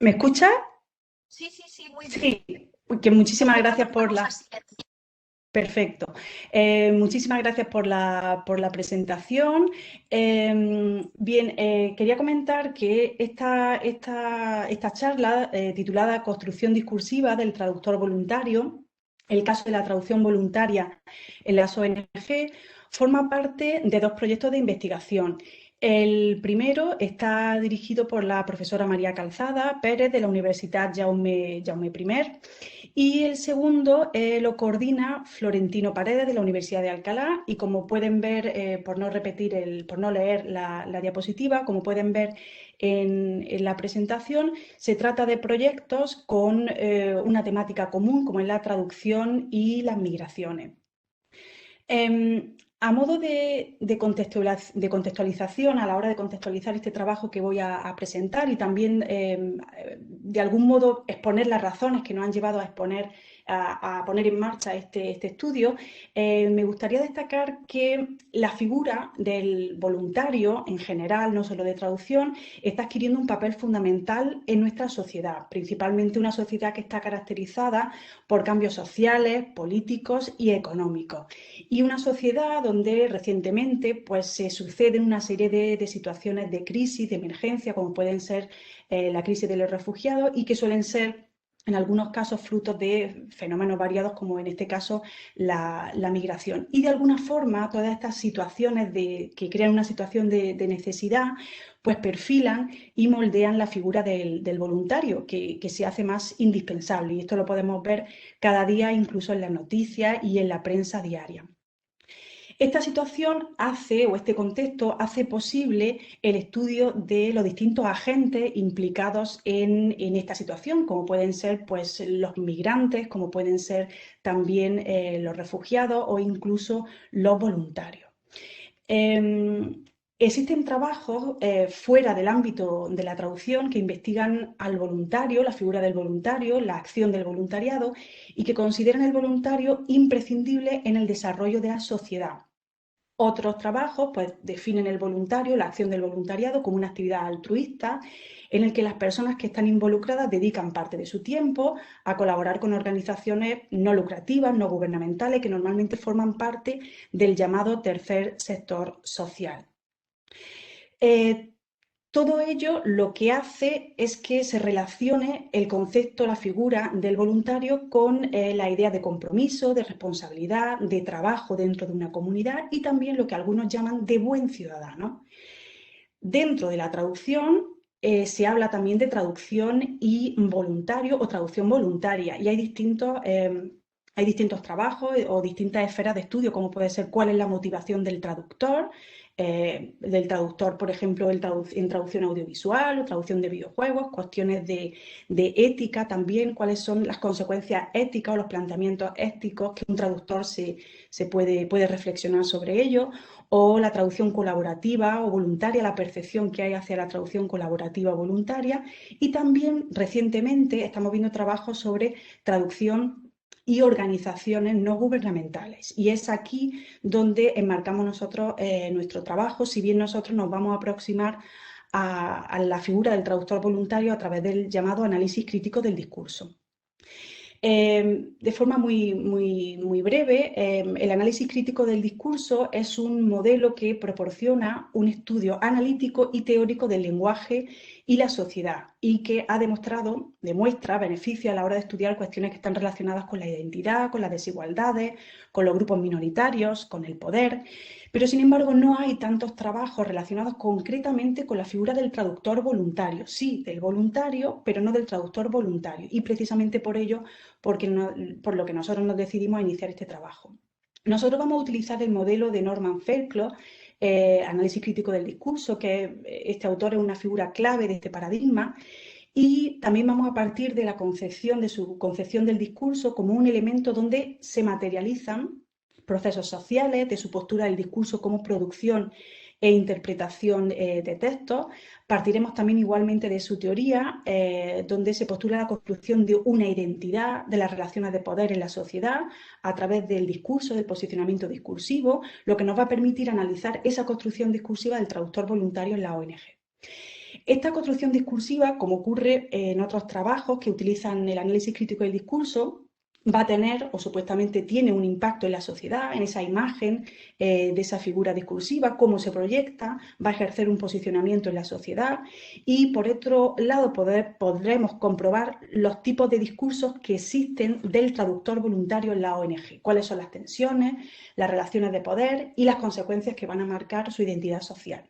¿Me escuchas? Sí, sí, sí, muy bien. Sí, que muchísimas Entonces gracias por empezamos la... así. Perfecto. Muchísimas gracias por la presentación. Bien, quería comentar que esta charla titulada Construcción discursiva del traductor voluntario, el caso de la traducción voluntaria en las ONG, forma parte de dos proyectos de investigación. El primero está dirigido por la profesora María Calzada Pérez de la Universidad Jaume I y el segundo lo coordina Florentino Paredes de la Universidad de Alcalá y como pueden ver, por no repetir, por no leer la diapositiva, como pueden ver en la presentación, se trata de proyectos con una temática común como es la traducción y las migraciones. A modo de contextualización, a la hora de contextualizar este trabajo que voy a presentar y también de algún modo exponer las razones que nos han llevado a exponer, a poner en marcha este estudio, me gustaría destacar que la figura del voluntario en general, no solo de traducción, está adquiriendo un papel fundamental en nuestra sociedad, principalmente una sociedad que está caracterizada por cambios sociales, políticos y económicos. Y una sociedad donde recientemente pues, se suceden una serie de situaciones de crisis, de emergencia, como pueden ser la crisis de los refugiados y que suelen ser en algunos casos frutos de fenómenos variados, como en este caso la migración. Y de alguna forma, todas estas situaciones que crean una situación de necesidad, pues perfilan y moldean la figura del voluntario, que se hace más indispensable. Y esto lo podemos ver cada día, incluso en las noticias y en la prensa diaria. Esta situación hace, o este contexto, hace posible el estudio de los distintos agentes implicados en esta situación, como pueden ser pues, los migrantes, como pueden ser también los refugiados o incluso los voluntarios. Existen trabajos fuera del ámbito de la traducción que investigan al voluntario, la figura del voluntario, la acción del voluntariado y que consideran el voluntario imprescindible en el desarrollo de la sociedad. Otros trabajos pues, definen el voluntario, la acción del voluntariado, como una actividad altruista en el que las personas que están involucradas dedican parte de su tiempo a colaborar con organizaciones no lucrativas, no gubernamentales, que normalmente forman parte del llamado tercer sector social. Eh, todo ello lo que hace es que se relacione el concepto, la figura del voluntario con la idea de compromiso, de responsabilidad, de trabajo dentro de una comunidad y también lo que algunos llaman de buen ciudadano. Dentro de la traducción se habla también de traducción y voluntario o traducción voluntaria y hay distintos trabajos o distintas esferas de estudio, como puede ser cuál es la motivación del traductor, por ejemplo, en traducción audiovisual o traducción de videojuegos, cuestiones de ética también, cuáles son las consecuencias éticas o los planteamientos éticos que un traductor se puede reflexionar sobre ello, o la traducción colaborativa o voluntaria, la percepción que hay hacia la traducción colaborativa o voluntaria, y también recientemente estamos viendo trabajos sobre traducción y organizaciones no gubernamentales. Y es aquí donde enmarcamos nosotros nuestro trabajo, si bien nosotros nos vamos a aproximar a la figura del traductor voluntario a través del llamado análisis crítico del discurso. De forma muy breve, el análisis crítico del discurso es un modelo que proporciona un estudio analítico y teórico del lenguaje y la sociedad y que demuestra beneficio a la hora de estudiar cuestiones que están relacionadas con la identidad, con las desigualdades, con los grupos minoritarios, con el poder. Pero, sin embargo, no hay tantos trabajos relacionados concretamente con la figura del traductor voluntario. Sí, del voluntario, pero no del traductor voluntario. Y precisamente por ello, por lo que nosotros nos decidimos a iniciar este trabajo. Nosotros vamos a utilizar el modelo de Norman Fairclough, análisis crítico del discurso, que este autor es una figura clave de este paradigma, y también vamos a partir de su concepción del discurso como un elemento donde se materializan procesos sociales, de su postura del discurso como producción e interpretación de textos. Partiremos también igualmente de su teoría, donde se postula la construcción de una identidad de las relaciones de poder en la sociedad a través del discurso, del posicionamiento discursivo, lo que nos va a permitir analizar esa construcción discursiva del traductor voluntario en la ONG. Esta construcción discursiva, como ocurre en otros trabajos que utilizan el análisis crítico del discurso, va a tener, o supuestamente tiene, un impacto en la sociedad, en esa imagen de esa figura discursiva, cómo se proyecta, va a ejercer un posicionamiento en la sociedad y, por otro lado, podremos comprobar los tipos de discursos que existen del traductor voluntario en la ONG, cuáles son las tensiones, las relaciones de poder y las consecuencias que van a marcar su identidad social.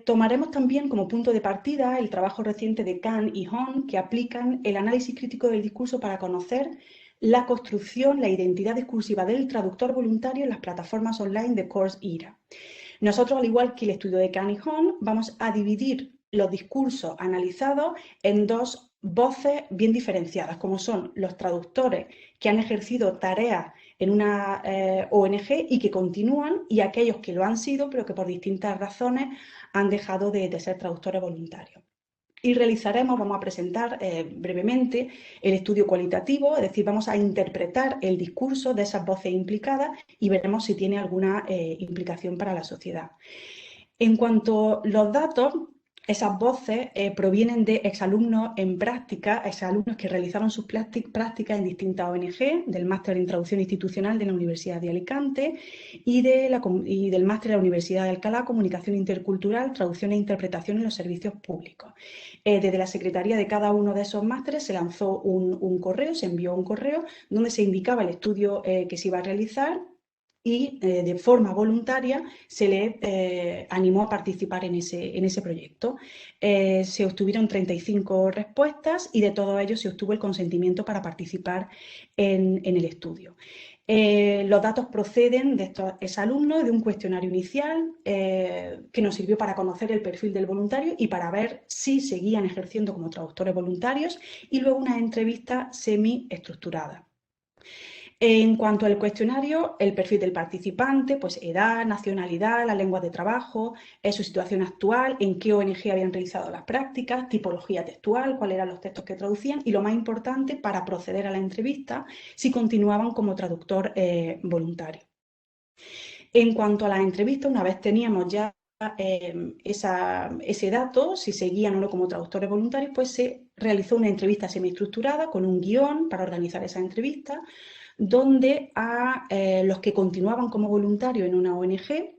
Tomaremos también como punto de partida el trabajo reciente de Khan y Hon, que aplican el análisis crítico del discurso para conocer la construcción, la identidad discursiva del traductor voluntario en las plataformas online de Coursera. Nosotros, al igual que el estudio de Khan y Hon, vamos a dividir los discursos analizados en dos voces bien diferenciadas, como son los traductores que han ejercido tareas en una ONG y que continúan, y aquellos que lo han sido, pero que por distintas razones han dejado de ser traductores voluntarios. Y vamos a presentar brevemente el estudio cualitativo, es decir, vamos a interpretar el discurso de esas voces implicadas y veremos si tiene alguna implicación para la sociedad. En cuanto a los datos, esas voces provienen de exalumnos en práctica, exalumnos que realizaron sus prácticas en distintas ONG, del máster en traducción institucional de la Universidad de Alicante y del máster de la Universidad de Alcalá, comunicación intercultural, traducción e interpretación en los servicios públicos. Desde la secretaría de cada uno de esos másteres se lanzó un correo, se envió un correo donde se indicaba el estudio que se iba a realizar, y de forma voluntaria se le animó a participar en ese proyecto. Se obtuvieron 35 respuestas y de todos ellos se obtuvo el consentimiento para participar en el estudio. Los datos proceden de estos exalumnos, de un cuestionario inicial que nos sirvió para conocer el perfil del voluntario y para ver si seguían ejerciendo como traductores voluntarios, y luego una entrevista semi-estructurada. En cuanto al cuestionario, el perfil del participante, pues edad, nacionalidad, la lengua de trabajo, su situación actual, en qué ONG habían realizado las prácticas, tipología textual, cuáles eran los textos que traducían y, lo más importante, para proceder a la entrevista, si continuaban como traductor voluntario. En cuanto a las entrevistas, una vez teníamos ya ese dato, si seguían o no como traductores voluntarios, pues se realizó una entrevista semiestructurada con un guión para organizar esa entrevista, donde a los que continuaban como voluntarios en una ONG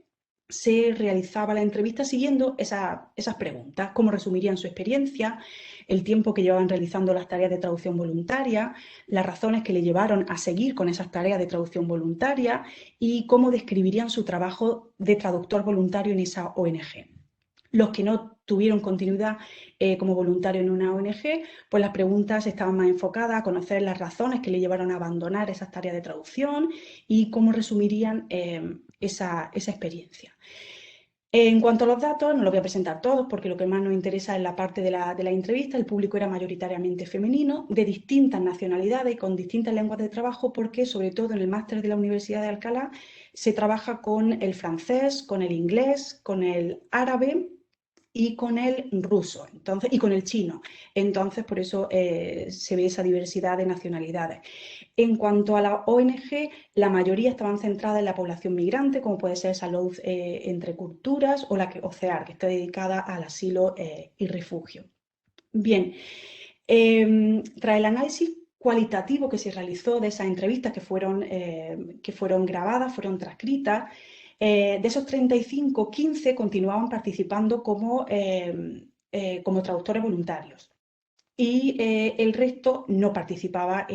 se realizaba la entrevista siguiendo esas preguntas: cómo resumirían su experiencia, el tiempo que llevaban realizando las tareas de traducción voluntaria, las razones que le llevaron a seguir con esas tareas de traducción voluntaria y cómo describirían su trabajo de traductor voluntario en esa ONG. Los que no tuvieron continuidad como voluntario en una ONG, pues las preguntas estaban más enfocadas a conocer las razones que le llevaron a abandonar esas tareas de traducción y cómo resumirían esa experiencia. En cuanto a los datos, no los voy a presentar todos porque lo que más nos interesa es la parte de la entrevista. El público era mayoritariamente femenino, de distintas nacionalidades y con distintas lenguas de trabajo, porque sobre todo en el máster de la Universidad de Alcalá se trabaja con el francés, con el inglés, con el árabe y con el ruso, y con el chino. Entonces, por eso se ve esa diversidad de nacionalidades. En cuanto a la ONG, la mayoría estaban centradas en la población migrante, como puede ser Salud entre Culturas o CEAR, que está dedicada al asilo y refugio. Bien, tras el análisis cualitativo que se realizó de esas entrevistas que fueron grabadas, fueron transcritas, de esos 35, 15 continuaban participando como traductores voluntarios y el resto no participaba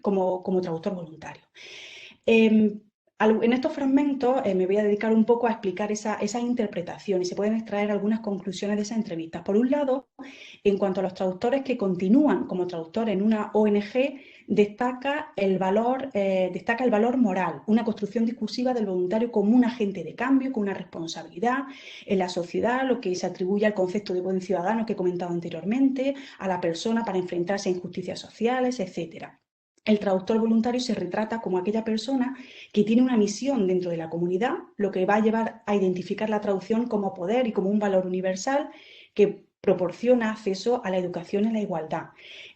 como traductor voluntario. En estos fragmentos me voy a dedicar un poco a explicar esa interpretación y se pueden extraer algunas conclusiones de esas entrevistas. Por un lado, en cuanto a los traductores que continúan como traductores en una ONG, destaca el valor moral, una construcción discursiva del voluntario como un agente de cambio, con una responsabilidad en la sociedad, lo que se atribuye al concepto de buen ciudadano que he comentado anteriormente, a la persona para enfrentarse a injusticias sociales, etc. El traductor voluntario se retrata como aquella persona que tiene una misión dentro de la comunidad, lo que va a llevar a identificar la traducción como poder y como un valor universal que proporciona acceso a la educación y a la igualdad.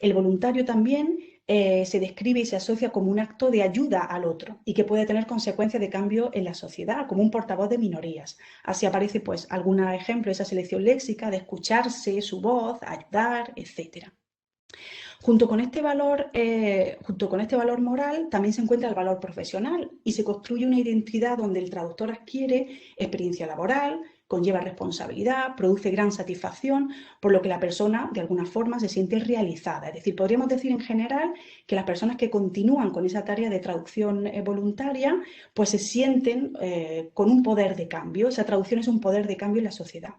El voluntario también se describe y se asocia como un acto de ayuda al otro y que puede tener consecuencias de cambio en la sociedad, como un portavoz de minorías. Así aparece, pues, algunos ejemplos de esa selección léxica de escucharse su voz, ayudar, etc. Junto con este valor moral también se encuentra el valor profesional y se construye una identidad donde el traductor adquiere experiencia laboral, conlleva responsabilidad, produce gran satisfacción, por lo que la persona de alguna forma se siente realizada. Es decir, podríamos decir en general que las personas que continúan con esa tarea de traducción voluntaria, pues se sienten con un poder de cambio. Esa traducción es un poder de cambio en la sociedad.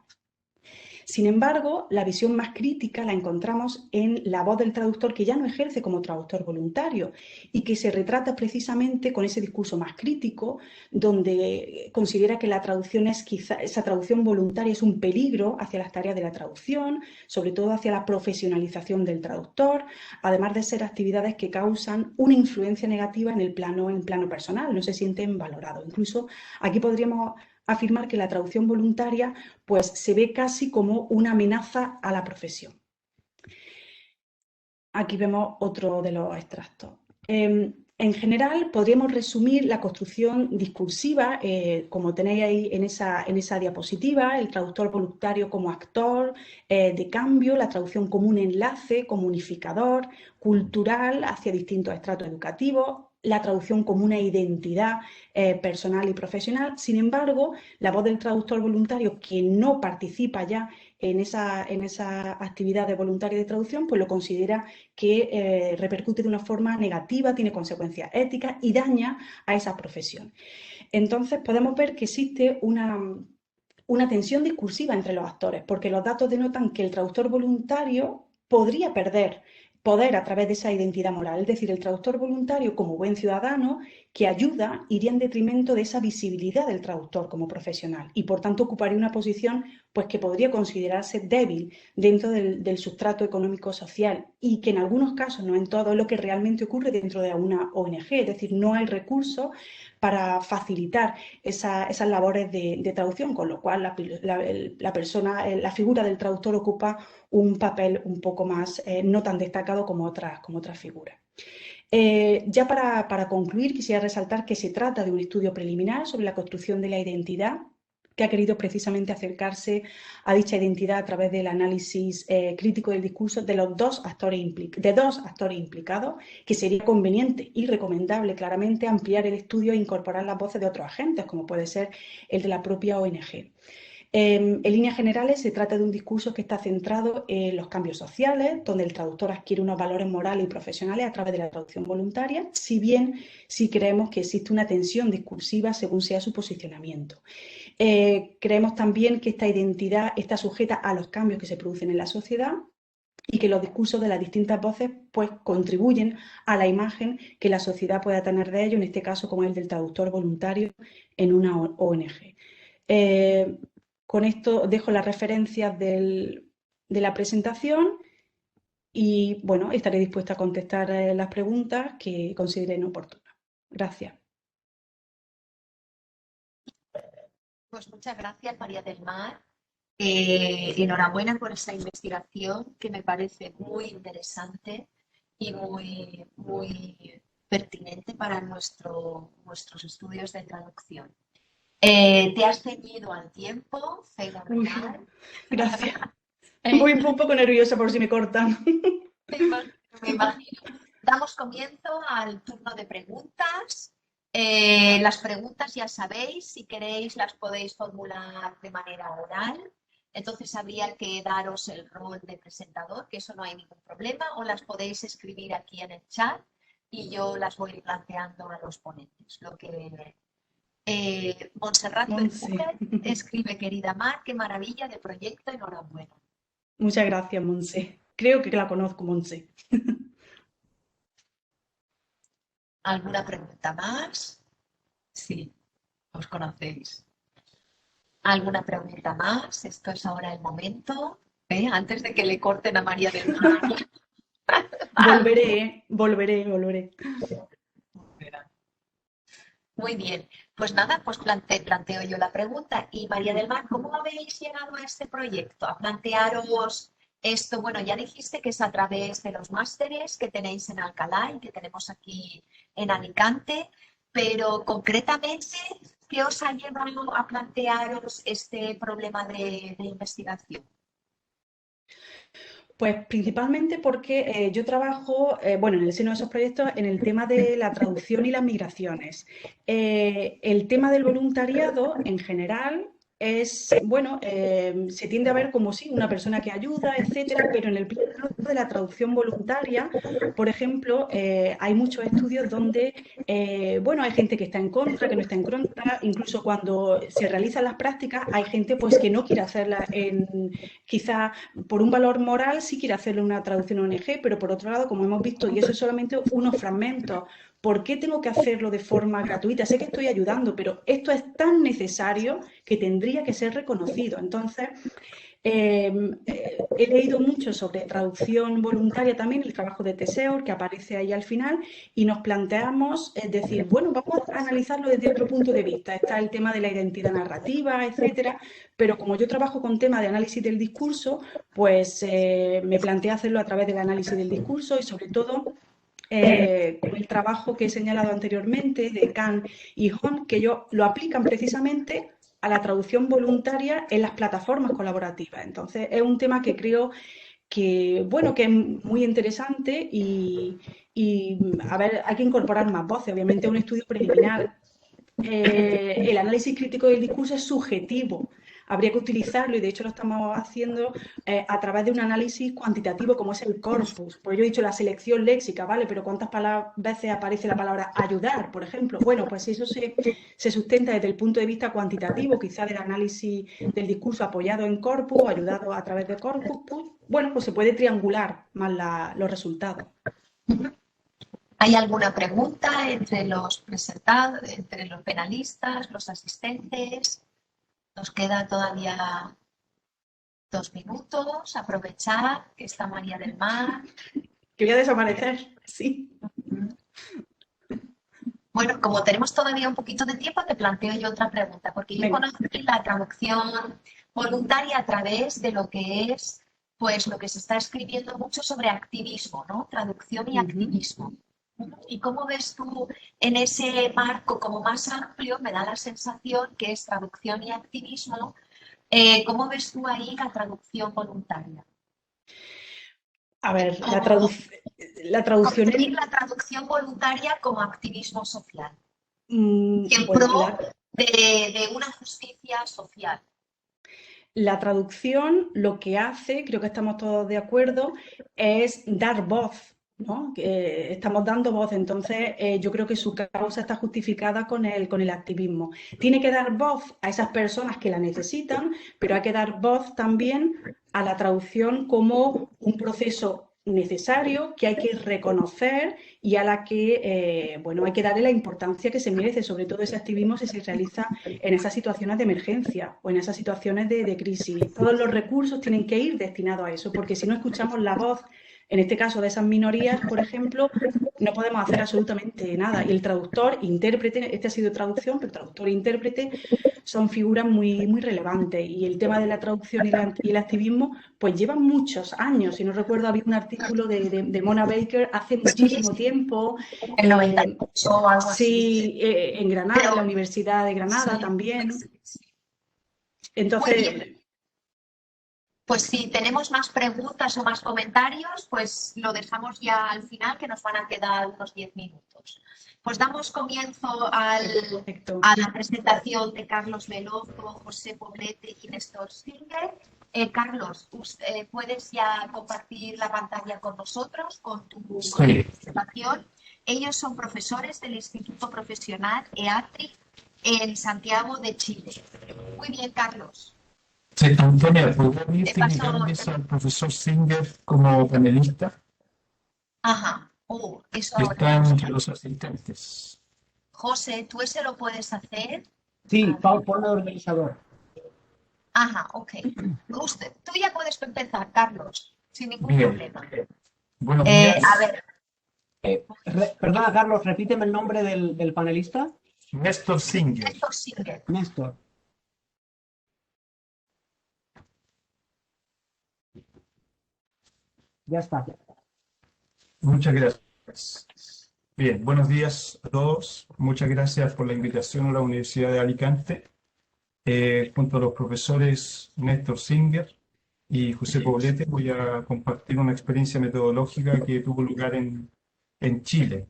Sin embargo, la visión más crítica la encontramos en la voz del traductor que ya no ejerce como traductor voluntario y que se retrata precisamente con ese discurso más crítico, donde considera que la traducción esa traducción voluntaria es un peligro hacia las tareas de la traducción, sobre todo hacia la profesionalización del traductor, además de ser actividades que causan una influencia negativa en el plano personal, no se sienten valorados. Incluso aquí podríamos afirmar que la traducción voluntaria pues se ve casi como una amenaza a la profesión. Aquí vemos otro de los extractos. En general, podríamos resumir la construcción discursiva, como tenéis ahí en esa diapositiva, el traductor voluntario como actor de cambio, la traducción como un enlace, como unificador, cultural hacia distintos estratos educativos, la traducción como una identidad personal y profesional. Sin embargo, la voz del traductor voluntario que no participa ya en esa actividad de voluntario de traducción, pues lo considera que repercute de una forma negativa, tiene consecuencias éticas y daña a esa profesión. Entonces podemos ver que existe una tensión discursiva entre los actores, porque los datos denotan que el traductor voluntario podría perder poder a través de esa identidad moral. Es decir, el traductor voluntario, como buen ciudadano que ayuda, iría en detrimento de esa visibilidad del traductor como profesional y, por tanto, ocuparía una posición pues, que podría considerarse débil dentro del sustrato económico-social y que en algunos casos, no en todos, es lo que realmente ocurre dentro de una ONG. Es decir, no hay recursos para facilitar esas labores de traducción, con lo cual la figura del traductor ocupa un papel un poco más no tan destacado como otras figuras. Ya para concluir, quisiera resaltar que se trata de un estudio preliminar sobre la construcción de la identidad que ha querido precisamente acercarse a dicha identidad a través del análisis crítico del discurso de dos actores implicados, que sería conveniente y recomendable claramente ampliar el estudio e incorporar las voces de otros agentes, como puede ser el de la propia ONG. En líneas generales, se trata de un discurso que está centrado en los cambios sociales, donde el traductor adquiere unos valores morales y profesionales a través de la traducción voluntaria, si bien sí creemos que existe una tensión discursiva según sea su posicionamiento. Creemos también que esta identidad está sujeta a los cambios que se producen en la sociedad y que los discursos de las distintas voces pues, contribuyen a la imagen que la sociedad pueda tener de ello, en este caso como el del traductor voluntario en una ONG. Con esto dejo las referencias de la presentación y bueno, estaré dispuesta a contestar las preguntas que consideren oportunas. Gracias. Pues muchas gracias, María del Mar. Enhorabuena por esa investigación que me parece muy interesante y muy pertinente para nuestros estudios de traducción. Te has ceñido al tiempo, fenomenal. Gracias. Voy un poco nerviosa por si me cortan. Me imagino. Damos comienzo al turno de preguntas. Las preguntas ya sabéis, si queréis las podéis formular de manera oral. Entonces habría que daros el rol de presentador, que eso no hay ningún problema, o las podéis escribir aquí en el chat y yo las voy planteando a los ponentes. Montserrat escribe: querida Mar, qué maravilla de proyecto, enhorabuena. Muchas gracias, Monse. Creo que la conozco, Monse. ¿Alguna pregunta más? Sí, os conocéis. ¿Alguna pregunta más? Esto es ahora el momento. Antes de que le corten a María del Mar. Volveré. Muy bien. Pues nada, pues planteo yo la pregunta. Y María del Mar, ¿cómo habéis llegado a este proyecto? A plantearos Esto, bueno, ya dijiste que es a través de los másteres que tenéis en Alcalá y que tenemos aquí en Alicante, pero concretamente, ¿qué os ha llevado a plantearos este problema de investigación? Pues principalmente porque yo trabajo, bueno, en el seno de esos proyectos, en el tema de la traducción y las migraciones. El tema del voluntariado, en general, es, bueno, se tiende a ver como sí, una persona que ayuda, etcétera, pero en el plano de la traducción voluntaria, por ejemplo, hay muchos estudios donde, bueno, hay gente que está en contra, que no está en contra, incluso cuando se realizan las prácticas, hay gente pues que no quiere hacerlas quizá por un valor moral sí quiere hacerle una traducción ONG, pero por otro lado, como hemos visto, y eso es solamente unos fragmentos, ¿por qué tengo que hacerlo de forma gratuita? Sé que estoy ayudando, pero esto es tan necesario que tendría que ser reconocido. Entonces, he leído mucho sobre traducción voluntaria también, el trabajo de Teseo, que aparece ahí al final, y nos planteamos, es decir, bueno, vamos a analizarlo desde otro punto de vista. Está el tema de la identidad narrativa, etcétera, pero como yo trabajo con temas de análisis del discurso, pues me planteé hacerlo a través del análisis del discurso y sobre todo con el trabajo que he señalado anteriormente de Kahn y Hon, que ellos lo aplican precisamente a la traducción voluntaria en las plataformas colaborativas. Entonces, es un tema que creo que, bueno, que es muy interesante y, a ver, hay que incorporar más voces. Obviamente, es un estudio preliminar. El análisis crítico del discurso es subjetivo. Habría que utilizarlo, y de hecho lo estamos haciendo a través de un análisis cuantitativo como es el corpus. Pues yo he dicho la selección léxica, ¿vale? Pero ¿cuántas veces aparece la palabra ayudar, por ejemplo? Bueno, pues eso se sustenta desde el punto de vista cuantitativo, quizá del análisis del discurso apoyado en corpus, ayudado a través de corpus, pues, bueno, pues se puede triangular más los resultados. ¿Hay alguna pregunta entre los presentados, entre los penalistas, los asistentes? Nos queda todavía 2 minutos. Aprovechar que está María del Mar. Que voy a desaparecer, sí. Bueno, como tenemos todavía un poquito de tiempo, te planteo yo otra pregunta, porque yo conozco la traducción voluntaria a través de lo que es, pues lo que se está escribiendo mucho sobre activismo, ¿no? Traducción y activismo. ¿Y cómo ves tú en ese marco como más amplio? Me da la sensación que es traducción y activismo. ¿Cómo ves tú ahí la traducción voluntaria? A ver, la traducción... Concebir la traducción voluntaria como activismo social. En pues, pro de una justicia social. La traducción lo que hace, creo que estamos todos de acuerdo, es dar voz, ¿no? Estamos dando voz, entonces yo creo que su causa está justificada con el activismo. Tiene que dar voz a esas personas que la necesitan, pero hay que dar voz también a la traducción como un proceso necesario que hay que reconocer y a la que, bueno, hay que darle la importancia que se merece, sobre todo ese activismo si se realiza en esas situaciones de emergencia o en esas situaciones de crisis. Todos los recursos tienen que ir destinados a eso, porque si no escuchamos la voz, en este caso de esas minorías, por ejemplo, no podemos hacer absolutamente nada. Y el traductor, intérprete, este ha sido traducción, pero traductor e intérprete son figuras muy, muy relevantes. Y el tema de la traducción y el activismo, pues llevan muchos años. Si no recuerdo, había un artículo de Mona Baker hace muchísimo tiempo. El 98 o algo así. Sí, en Granada, en la Universidad de Granada sí, también. Entonces... Pues si tenemos más preguntas o más comentarios, pues lo dejamos ya al final, que nos van a quedar unos 10 minutos. Pues damos comienzo a la presentación de Carlos Veloso, José Poblete y Néstor Singer. Carlos, ¿puedes ya compartir la pantalla con nosotros, con tu presentación? Ellos son profesores del Instituto Profesional EATRIC en Santiago de Chile. Muy bien, Carlos. Sí, Antonia, ¿podrías invitarles al profesor Singer como panelista? Ajá. Eso está entre los asistentes. José, ¿tú ese lo puedes hacer? Sí, ponle organizador. Ajá, ok. Tú ya puedes empezar, Carlos, sin ningún problema. Buenos días. A ver. Perdona, Carlos, repíteme el nombre del panelista. Néstor Singer. Néstor Singer. Ya está. Muchas gracias. Bien, buenos días a todos. Muchas gracias por la invitación a la Universidad de Alicante. Junto a los profesores Néstor Singer y José Poblete voy a compartir una experiencia metodológica que tuvo lugar en Chile.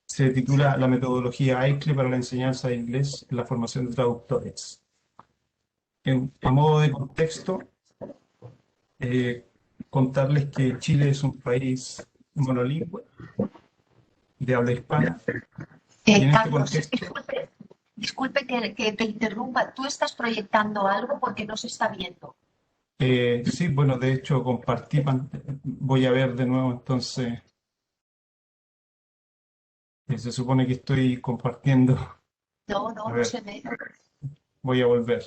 Se titula La metodología AICLE para la enseñanza de inglés en la formación de traductores. A modo de contexto, contarles que Chile es un país monolingüe de habla hispana. Y en este Carlos, contexto, disculpe que te interrumpa. ¿Tú estás proyectando algo porque no se está viendo? sí, bueno, de hecho compartí, voy a ver de nuevo entonces, se supone que estoy compartiendo, No, a no ver, se ve. voy a volver.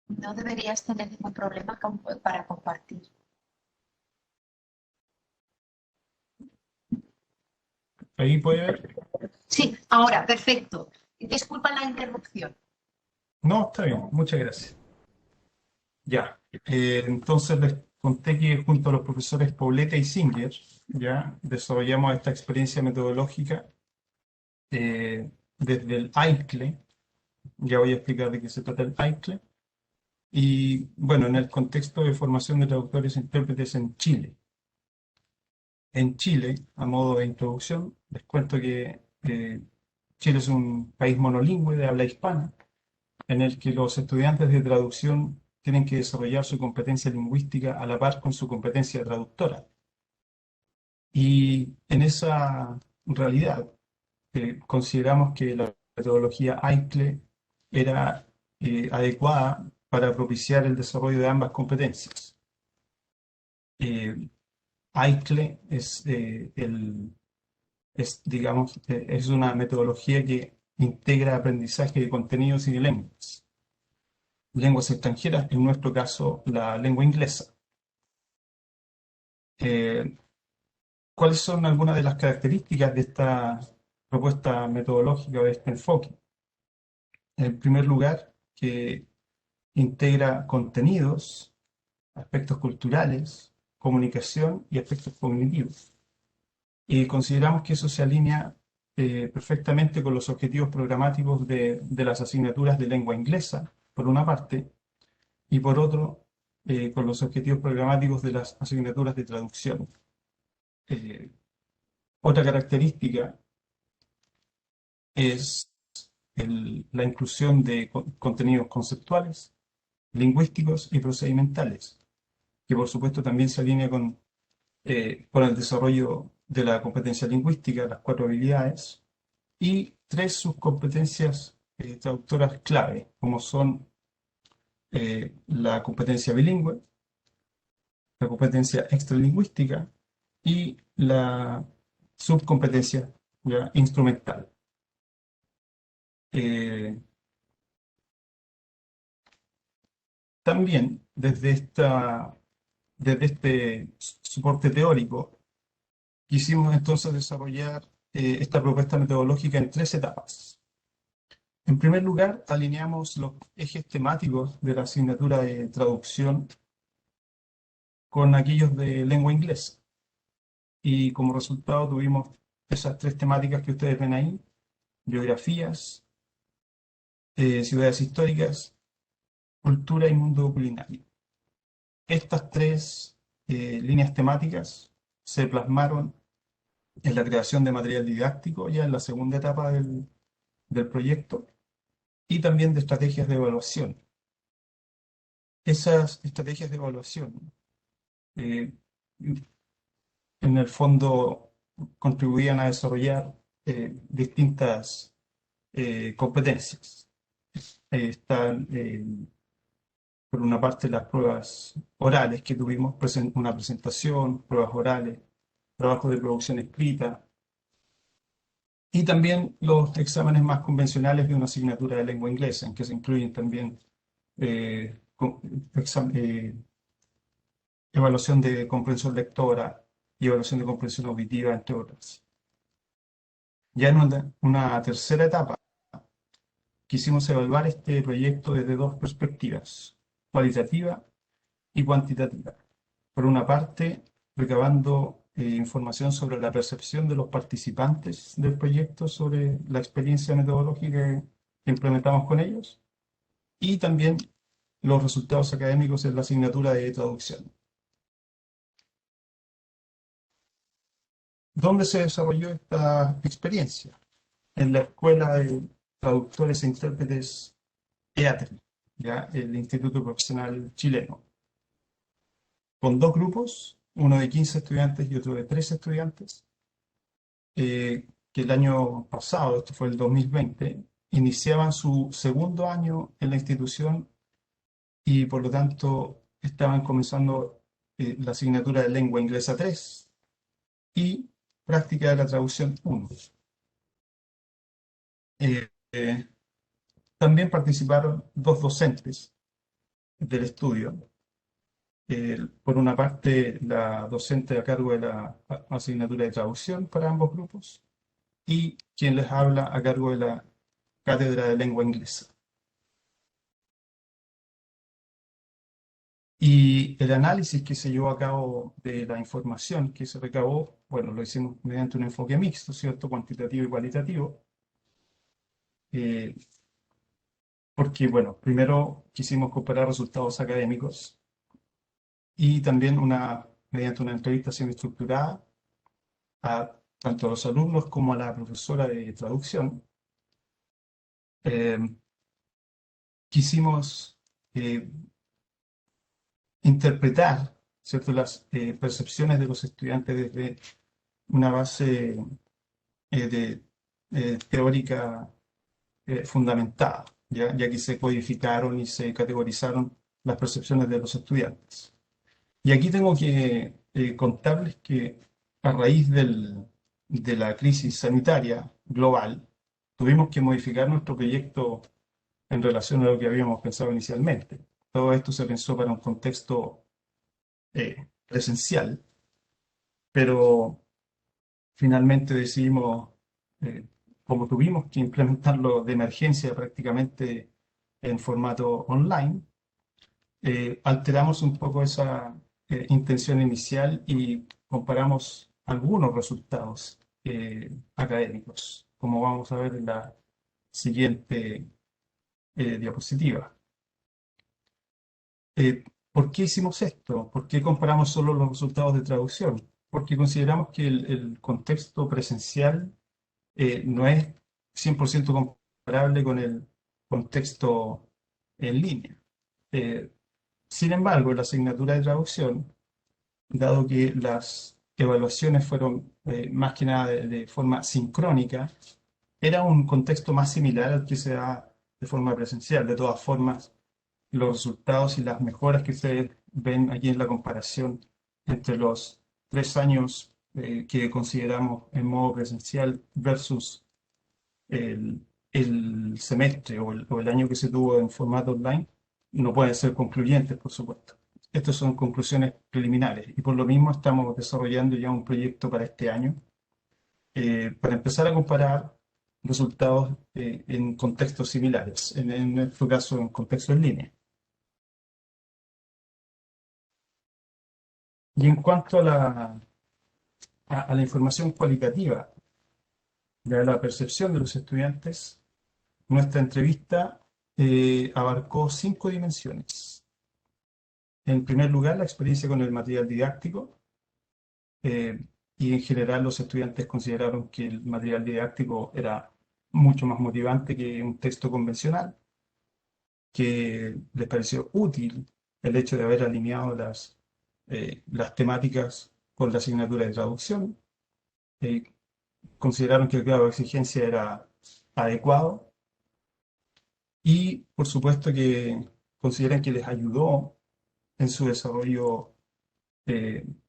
No deberías tener ningún problema para compartir. Ahí puede ver. Sí, ahora, perfecto. Disculpa la interrupción. No, está bien, muchas gracias. Ya, entonces les conté que junto a los profesores Poblete y Singer, ya desarrollamos esta experiencia metodológica desde el AICLE. Ya voy a explicar de qué se trata el AICLE. Y bueno, en el contexto de formación de traductores e intérpretes en Chile. En Chile, a modo de introducción, les cuento que Chile es un país monolingüe de habla hispana, en el que los estudiantes de traducción tienen que desarrollar su competencia lingüística a la par con su competencia traductora. Y en esa realidad, consideramos que la metodología AICLE era adecuada para propiciar el desarrollo de ambas competencias. AICLE digamos, es una metodología que integra aprendizaje de contenidos y de lenguas extranjeras, en nuestro caso la lengua inglesa. ¿Cuáles son algunas de las características de esta propuesta metodológica o de este enfoque? En primer lugar, que integra contenidos, aspectos culturales, comunicación y aspectos cognitivos. Y consideramos que eso se alinea perfectamente con los objetivos programáticos de las asignaturas de lengua inglesa, por una parte, y por otro, con los objetivos programáticos de las asignaturas de traducción. Otra característica es la inclusión de contenidos conceptuales, lingüísticos y procedimentales, que por supuesto también se alinea con el desarrollo de la competencia lingüística, las 4 habilidades, y 3 subcompetencias traductoras clave, como son la competencia bilingüe, la competencia extralingüística y la subcompetencia ya instrumental. También desde este soporte teórico quisimos entonces desarrollar esta propuesta metodológica en 3 etapas. En primer lugar, alineamos los ejes temáticos de la asignatura de traducción con aquellos de lengua inglesa. Y como resultado tuvimos esas 3 temáticas que ustedes ven ahí: biografías, ciudades históricas, cultura y mundo culinario. Estas 3 líneas temáticas se plasmaron en la creación de material didáctico ya en la segunda etapa del proyecto, y también de estrategias de evaluación. Esas estrategias de evaluación en el fondo contribuían a desarrollar distintas competencias. Están, por una parte, las pruebas orales que tuvimos, una presentación, pruebas orales, trabajo de producción escrita, y también los exámenes más convencionales de una asignatura de lengua inglesa, en que se incluyen también evaluación de comprensión lectora y evaluación de comprensión auditiva, entre otras. Ya en una tercera etapa, quisimos evaluar este proyecto desde dos perspectivas, cualitativa y cuantitativa. Por una parte, recabando información sobre la percepción de los participantes del proyecto sobre la experiencia metodológica que implementamos con ellos, y también los resultados académicos en la asignatura de traducción. ¿Dónde se desarrolló esta experiencia? En la Escuela de Traductores e Intérpretes EATRI, ¿ya? El Instituto Profesional Chileno, con dos grupos, uno de 15 estudiantes y otro de 13 estudiantes, que el año pasado, esto fue el 2020, iniciaban su segundo año en la institución y por lo tanto estaban comenzando la asignatura de lengua inglesa 3 y práctica de la traducción 1. También participaron dos docentes del estudio. Por una parte, la docente a cargo de la asignatura de traducción para ambos grupos y quien les habla a cargo de la cátedra de lengua inglesa. Y el análisis que se llevó a cabo de la información que se recabó, bueno, lo hicimos mediante un enfoque mixto, ¿cierto? Cuantitativo y cualitativo. Porque, bueno, primero quisimos comparar resultados académicos y también mediante una entrevista semi-estructurada a tanto a los alumnos como a la profesora de traducción. Quisimos interpretar, ¿cierto?, las percepciones de los estudiantes desde una base teórica fundamentada, ya que se codificaron y se categorizaron las percepciones de los estudiantes. Y aquí tengo que contarles que a raíz de la crisis sanitaria global, tuvimos que modificar nuestro proyecto en relación a lo que habíamos pensado inicialmente. Todo esto se pensó para un contexto presencial, pero finalmente decidimos, como tuvimos que implementarlo de emergencia prácticamente en formato online, alteramos un poco esa intención inicial y comparamos algunos resultados académicos, como vamos a ver en la siguiente diapositiva. ¿Por qué hicimos esto? ¿Por qué comparamos solo los resultados de traducción? Porque consideramos que el contexto presencial no es 100% comparable con el contexto en línea. Sin embargo, en la asignatura de traducción, dado que las evaluaciones fueron más que nada de forma sincrónica, era un contexto más similar al que se da de forma presencial. De todas formas, los resultados y las mejoras que ustedes ven aquí en la comparación entre los 3 años que consideramos en modo presencial versus el semestre o el año que se tuvo en formato online, no pueden ser concluyentes, por supuesto. Estas son conclusiones preliminares y por lo mismo estamos desarrollando ya un proyecto para este año para empezar a comparar resultados en contextos similares, en nuestro caso en contexto en línea. Y en cuanto a la información cualitativa de la percepción de los estudiantes, nuestra entrevista abarcó 5 dimensiones. En primer lugar, la experiencia con el material didáctico, y en general los estudiantes consideraron que el material didáctico era mucho más motivante que un texto convencional, que les pareció útil el hecho de haber alineado las temáticas con la asignatura de traducción, consideraron que el grado de exigencia era adecuado y por supuesto que consideran que les ayudó en su desarrollo en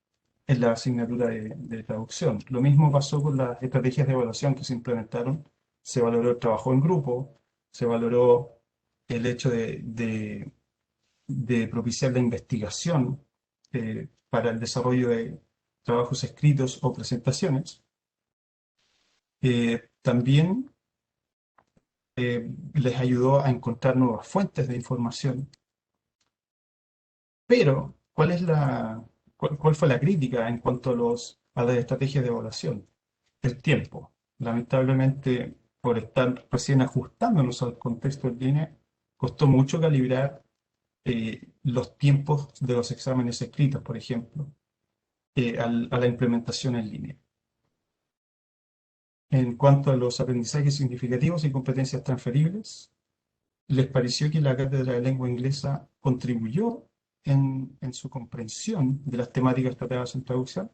la asignatura de traducción. Lo mismo pasó con las estrategias de evaluación que se implementaron. Se valoró el trabajo en grupo, se valoró el hecho de propiciar la investigación para el desarrollo de trabajos escritos o presentaciones. también les ayudó a encontrar nuevas fuentes de información. Pero, ¿cuál fue la crítica en cuanto a las estrategias de evaluación? El tiempo. Lamentablemente, por estar recién ajustándonos al contexto en línea, costó mucho calibrar los tiempos de los exámenes escritos, por ejemplo, a la implementación en línea. En cuanto a los aprendizajes significativos y competencias transferibles, les pareció que la cátedra de lengua inglesa contribuyó en su comprensión de las temáticas tratadas en traducción,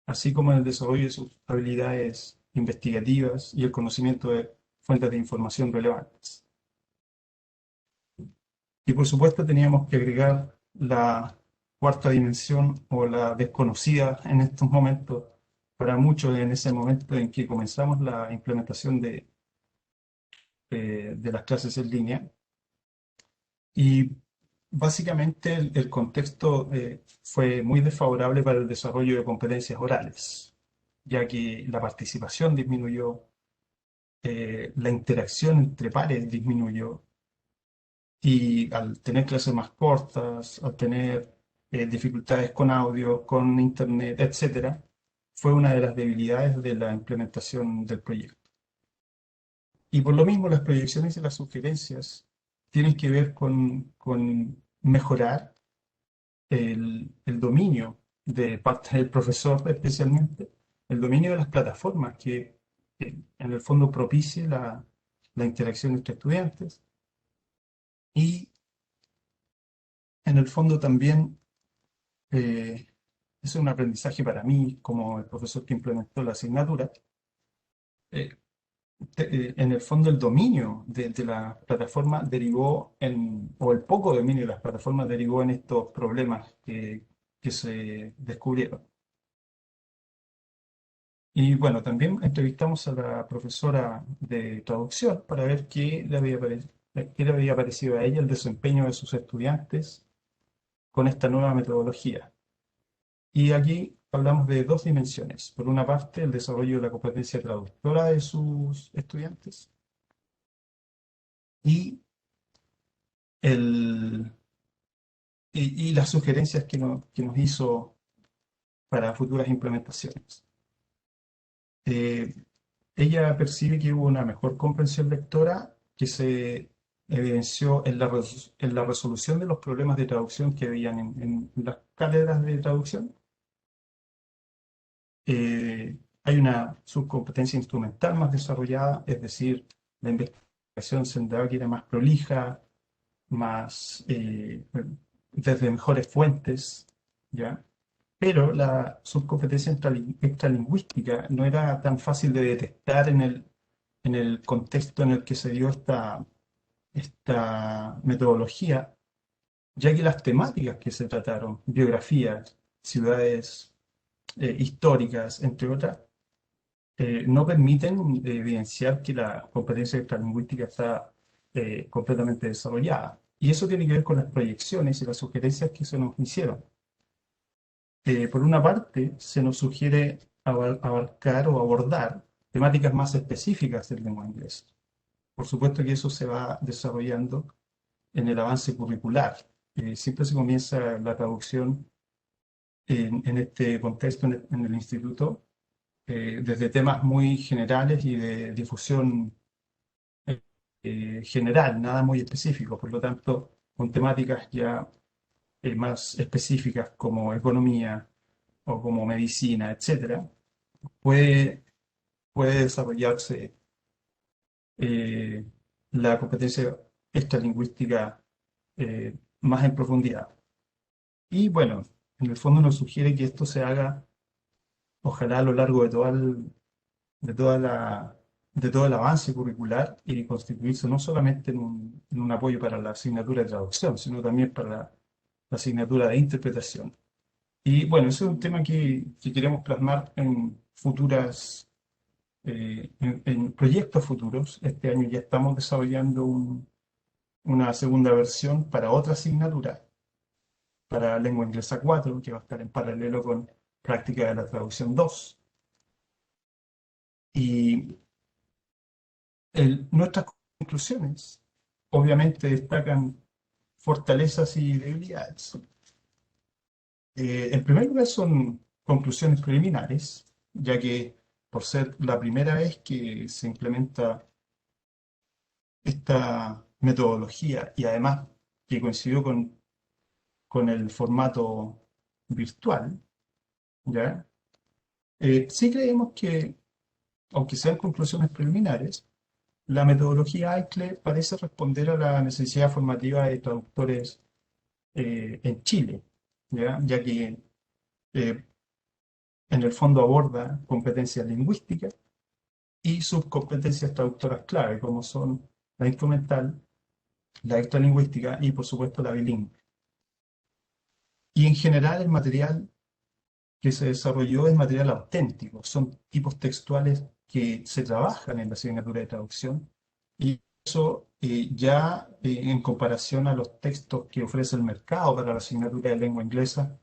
así como en el desarrollo de sus habilidades investigativas y el conocimiento de fuentes de información relevantes. Y por supuesto teníamos que agregar la cuarta dimensión, o la desconocida en estos momentos, para muchos en ese momento en que comenzamos la implementación de las clases en línea. Y básicamente el contexto fue muy desfavorable para el desarrollo de competencias orales, ya que la participación disminuyó, la interacción entre pares disminuyó, y al tener clases más cortas, al tener dificultades con audio, con internet, etcétera, fue una de las debilidades de la implementación del proyecto. Y por lo mismo, las proyecciones y las sugerencias tienen que ver con mejorar el dominio de parte del profesor, especialmente el dominio de las plataformas que en el fondo propicie la interacción entre estudiantes, y en el fondo también es un aprendizaje para mí como el profesor que implementó la asignatura. En el fondo el dominio de la plataforma derivó o el poco dominio de las plataformas derivó en estos problemas que se descubrieron. Y bueno, también entrevistamos a la profesora de traducción para ver qué le había parecido a ella el desempeño de sus estudiantes con esta nueva metodología. Y aquí hablamos de dos dimensiones. Por una parte, el desarrollo de la competencia traductora de sus estudiantes, y, las sugerencias que nos hizo para futuras implementaciones. Ella percibe que hubo una mejor comprensión lectora que se evidenció en la resolución de los problemas de traducción que veían en las cátedras de traducción. Hay una subcompetencia instrumental más desarrollada, es decir, la investigación se notaba que era más prolija, más desde mejores fuentes, ¿ya? Pero la subcompetencia extralingüística no era tan fácil de detectar en el contexto en el que se dio esta metodología, ya que las temáticas que se trataron, biografías, ciudades históricas, entre otras, no permiten evidenciar que la competencia extralingüística está completamente desarrollada. Y eso tiene que ver con las proyecciones y las sugerencias que se nos hicieron. Por una parte, se nos sugiere abarcar o abordar temáticas más específicas del lengua inglesa. Por supuesto que eso se va desarrollando en el avance curricular. Siempre se comienza la traducción en este contexto en el instituto, desde temas muy generales y de difusión general, nada muy específico. Por lo tanto, con temáticas ya más específicas como economía o como medicina, etcétera, puede desarrollarse la competencia extralingüística más en profundidad. Y bueno, en el fondo nos sugiere que esto se haga, ojalá a lo largo de todo el avance curricular, y constituirse no solamente en un apoyo para la asignatura de traducción, sino también para la asignatura de interpretación. Y bueno, ese es un tema que queremos plasmar en en proyectos futuros. Este año ya estamos desarrollando una segunda versión para otra asignatura, para Lengua Inglesa 4, que va a estar en paralelo con Práctica de la Traducción 2. Y Nuestras conclusiones obviamente destacan fortalezas y debilidades. En primer lugar son conclusiones preliminares, ya que por ser la primera vez que se implementa esta metodología y además que coincidió con el formato virtual, ¿ya? Sí creemos que, aunque sean conclusiones preliminares, la metodología AICLE parece responder a la necesidad formativa de traductores en Chile, ya que en el fondo aborda competencias lingüísticas y subcompetencias traductoras clave, como son la instrumental, la extralingüística y, por supuesto, la bilingüe. Y en general el material que se desarrolló es material auténtico, son tipos textuales que se trabajan en la asignatura de traducción y eso en comparación a los textos que ofrece el mercado para la asignatura de lengua inglesa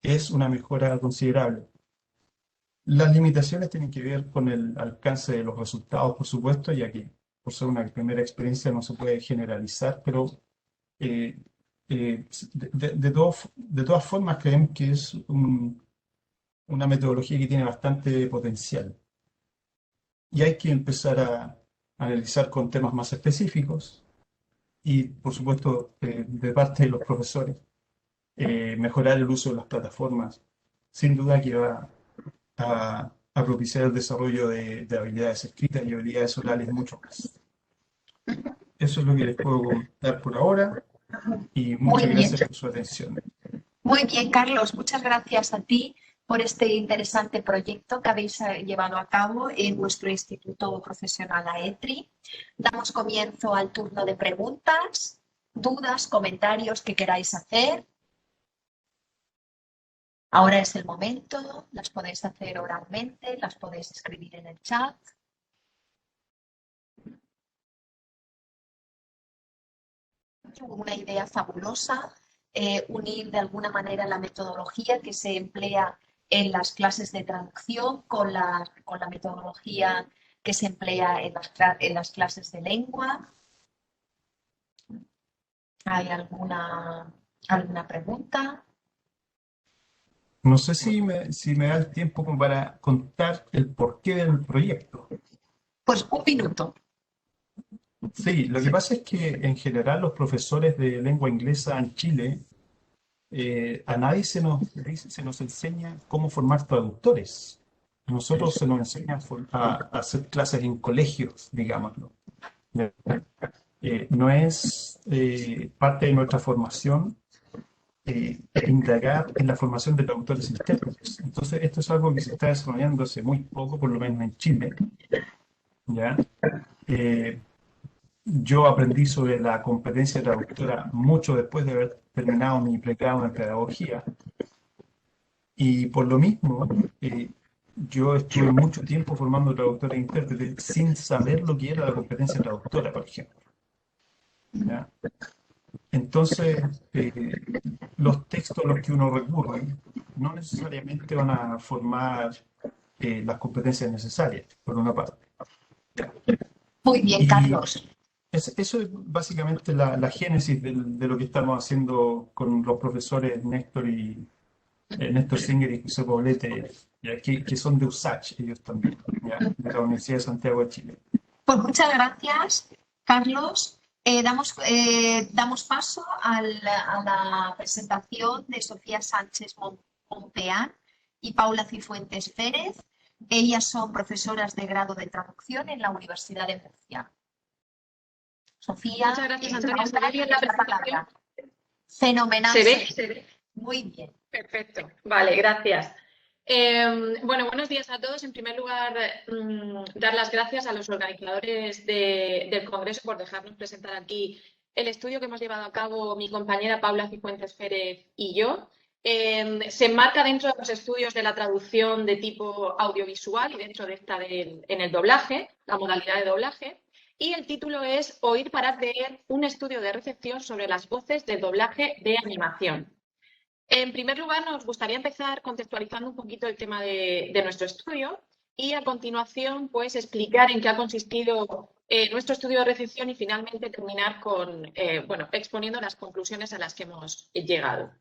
es una mejora considerable. Las limitaciones tienen que ver con el alcance de los resultados, por supuesto, ya que por ser una primera experiencia no se puede generalizar, pero de todas formas creemos que es una metodología que tiene bastante potencial. Y hay que empezar a analizar con temas más específicos y, por supuesto, de parte de los profesores, mejorar el uso de las plataformas. Sin duda que va a propiciar el desarrollo de habilidades escritas y habilidades orales mucho más. Eso es lo que les puedo comentar por ahora y muchas gracias por su atención. Muy bien, Carlos, muchas gracias a ti por este interesante proyecto que habéis llevado a cabo en vuestro Instituto Profesional AETRI. Damos comienzo al turno de preguntas, dudas, comentarios que queráis hacer. Ahora es el momento, las podéis hacer oralmente, las podéis escribir en el chat. Una idea fabulosa, unir de alguna manera la metodología que se emplea en las clases de traducción con la metodología que se emplea en las clases de lengua. ¿Hay alguna pregunta? No sé si me da el tiempo como para contar el porqué del proyecto. Pues un minuto. Sí, lo que pasa es que en general los profesores de lengua inglesa en Chile, a nadie se nos enseña cómo formar traductores. A nosotros se nos enseña a hacer clases en colegios, digámoslo. No es parte de nuestra formación indagar en la formación de traductores intérpretes. Entonces, esto es algo que se está desarrollando hace muy poco, por lo menos en Chile. ¿Ya? Yo aprendí sobre la competencia traductora mucho después de haber terminado mi pregrado en pedagogía. Y por lo mismo, yo estuve mucho tiempo formando traductores e intérpretes sin saber lo que era la competencia traductora, por ejemplo. ¿Ya? Entonces, los textos a los que uno recurre no necesariamente van a formar las competencias necesarias, por una parte. Muy bien, Carlos. Eso es básicamente la génesis de lo que estamos haciendo con los profesores Néstor Singer y José Poblete, que son de USACH, ellos también, de la Universidad de Santiago de Chile. Pues muchas gracias, Carlos. Damos paso a la presentación de Sofía Sánchez Mompeán y Paula Cifuentes Pérez. Ellas son profesoras de grado de traducción en la Universidad de Murcia. Sofía, muchas gracias, Antonia. ¿Se ve bien la presentación? Fenomenal. ¿Se ve? Se ve. Muy bien. Perfecto. Vale, gracias. Bueno, buenos días a todos. En primer lugar, dar las gracias a los organizadores del Congreso por dejarnos presentar aquí el estudio que hemos llevado a cabo mi compañera Paula Cifuentes Pérez y yo. Se enmarca dentro de los estudios de la traducción de tipo audiovisual y dentro de esta en el doblaje, la modalidad de doblaje. Y el título es Oír para leer, un estudio de recepción sobre las voces del doblaje de animación. En primer lugar, nos gustaría empezar contextualizando un poquito el tema de nuestro estudio y a continuación, pues, explicar en qué ha consistido nuestro estudio de recepción y finalmente terminar con, exponiendo las conclusiones a las que hemos llegado.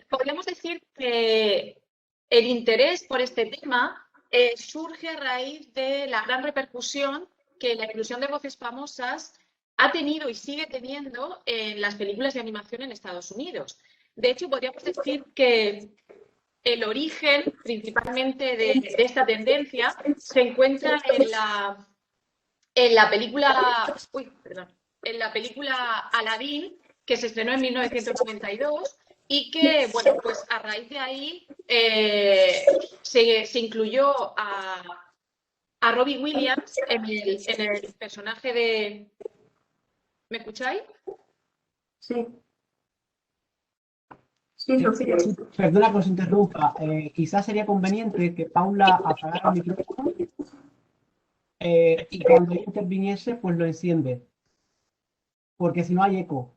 Podríamos decir que el interés por este tema surge a raíz de la gran repercusión que la inclusión de voces famosas ha tenido y sigue teniendo en las películas de animación en Estados Unidos. De hecho, podríamos decir que el origen principalmente de esta tendencia se encuentra en la película Aladdin, que se estrenó en 1992 y que, bueno, pues a raíz de ahí se incluyó a Robbie Williams en el personaje de... ¿Me escucháis? Sí. Sí, Sofía. Perdona que os interrumpa. Quizás sería conveniente que Paula apagara el micrófono y cuando ella interviniese, pues lo enciende. Porque si no hay eco.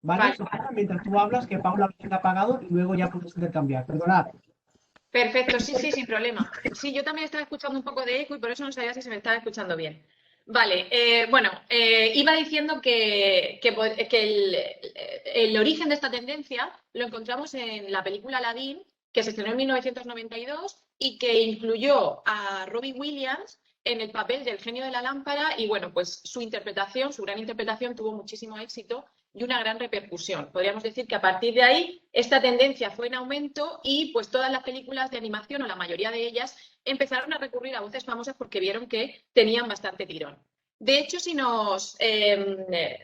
¿Vale? Vale. Mientras tú hablas, que Paula lo tenga apagado y luego ya puedes intercambiar. Perdonad. Perfecto, sí, sin problema. Sí, yo también estaba escuchando un poco de eco y por eso no sabía si se me estaba escuchando bien. Vale, iba diciendo que el origen de esta tendencia lo encontramos en la película Aladdin, que se estrenó en 1992 y que incluyó a Robbie Williams en el papel del genio de la lámpara y, bueno, pues su gran interpretación tuvo muchísimo éxito y una gran repercusión. Podríamos decir que a partir de ahí esta tendencia fue en aumento y pues todas las películas de animación o la mayoría de ellas empezaron a recurrir a voces famosas porque vieron que tenían bastante tirón. De hecho, si nos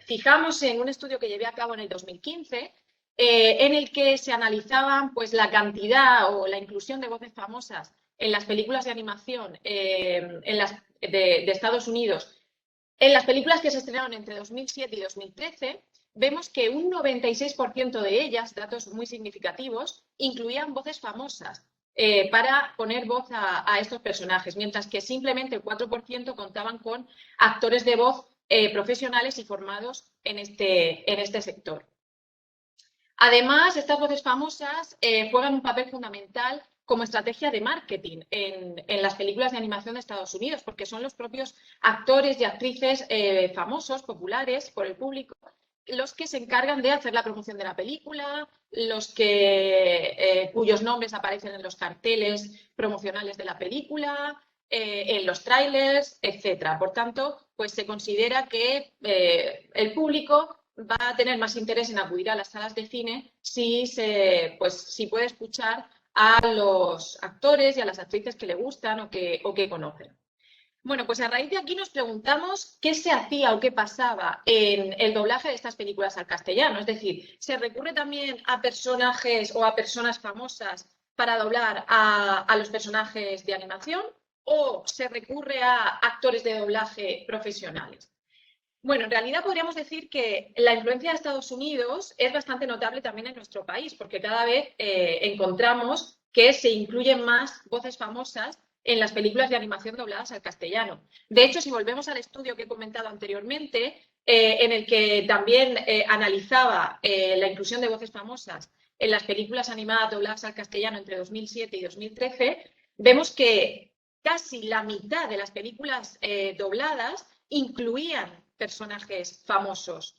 fijamos en un estudio que llevé a cabo en el 2015, en el que se analizaban pues, la cantidad o la inclusión de voces famosas en las películas de animación de Estados Unidos, en las películas que se estrenaron entre 2007 y 2013, vemos que un 96% de ellas, datos muy significativos, incluían voces famosas para poner voz a estos personajes, mientras que simplemente el 4% contaban con actores de voz profesionales y formados en este sector. Además, estas voces famosas juegan un papel fundamental como estrategia de marketing en las películas de animación de Estados Unidos, porque son los propios actores y actrices famosos, populares por el público, los que se encargan de hacer la promoción de la película, los cuyos nombres aparecen en los carteles promocionales de la película, en los trailers, etcétera. Por tanto, pues se considera que el público va a tener más interés en acudir a las salas de cine si puede escuchar a los actores y a las actrices que le gustan o que conocen. Bueno, pues a raíz de aquí nos preguntamos qué se hacía o qué pasaba en el doblaje de estas películas al castellano. Es decir, ¿se recurre también a personajes o a personas famosas para doblar a los personajes de animación o se recurre a actores de doblaje profesionales? Bueno, en realidad podríamos decir que la influencia de Estados Unidos es bastante notable también en nuestro país, porque cada vez encontramos que se incluyen más voces famosas en las películas de animación dobladas al castellano. De hecho, si volvemos al estudio que he comentado anteriormente, en el que también analizaba la inclusión de voces famosas en las películas animadas dobladas al castellano entre 2007 y 2013, vemos que casi la mitad de las películas dobladas incluían personajes famosos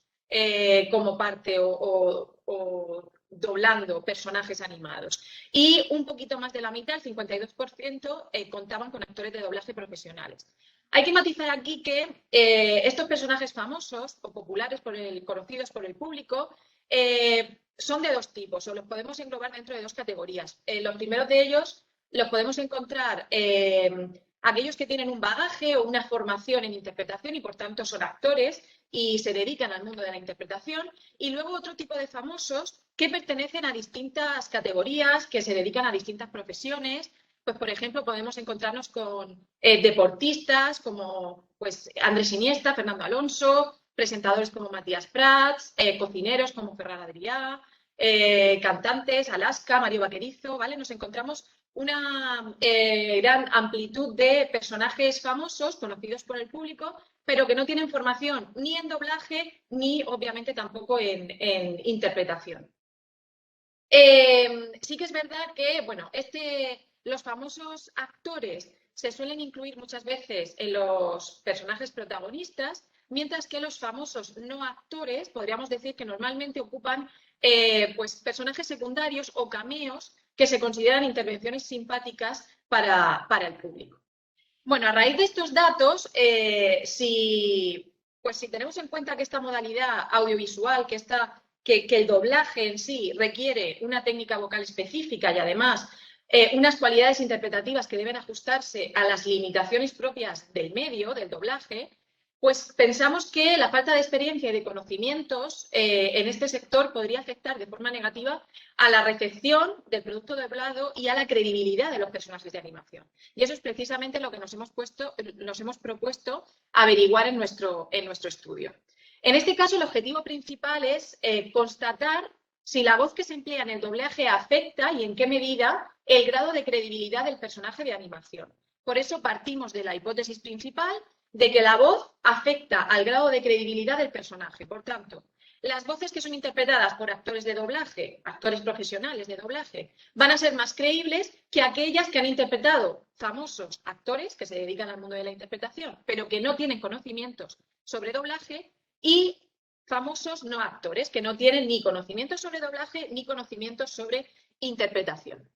como parte o doblando personajes animados. Y un poquito más de la mitad, el 52%, contaban con actores de doblaje profesionales. Hay que matizar aquí que estos personajes famosos o populares, conocidos por el público, son de dos tipos o los podemos englobar dentro de dos categorías. Los primeros de ellos los podemos encontrar aquellos que tienen un bagaje o una formación en interpretación y por tanto son actores y se dedican al mundo de la interpretación, y luego otro tipo de famosos que pertenecen a distintas categorías, que se dedican a distintas profesiones. Pues, por ejemplo, podemos encontrarnos con deportistas como pues, Andrés Iniesta, Fernando Alonso, presentadores como Matías Prats, cocineros como Ferran Adrià, cantantes, Alaska, Mario Vaquerizo, ¿vale? Nos encontramos una gran amplitud de personajes famosos, conocidos por el público, pero que no tienen formación ni en doblaje ni, obviamente, tampoco en interpretación. Sí que es verdad que, bueno, los famosos actores se suelen incluir muchas veces en los personajes protagonistas, mientras que los famosos no actores, podríamos decir que normalmente ocupan pues, personajes secundarios o cameos que se consideran intervenciones simpáticas para el público. Bueno, a raíz de estos datos, si tenemos en cuenta que esta modalidad audiovisual, que el doblaje en sí requiere una técnica vocal específica y además unas cualidades interpretativas que deben ajustarse a las limitaciones propias del medio, del doblaje, pues pensamos que la falta de experiencia y de conocimientos en este sector podría afectar de forma negativa a la recepción del producto doblado y a la credibilidad de los personajes de animación. Y eso es precisamente lo que nos hemos propuesto averiguar en nuestro estudio. En este caso, el objetivo principal es constatar si la voz que se emplea en el doblaje afecta y en qué medida el grado de credibilidad del personaje de animación. Por eso partimos de la hipótesis principal de que la voz afecta al grado de credibilidad del personaje. Por tanto, las voces que son interpretadas por actores de doblaje, actores profesionales de doblaje, van a ser más creíbles que aquellas que han interpretado famosos actores que se dedican al mundo de la interpretación, pero que no tienen conocimientos sobre doblaje, y famosos no actores, que no tienen ni conocimientos sobre doblaje ni conocimientos sobre interpretación.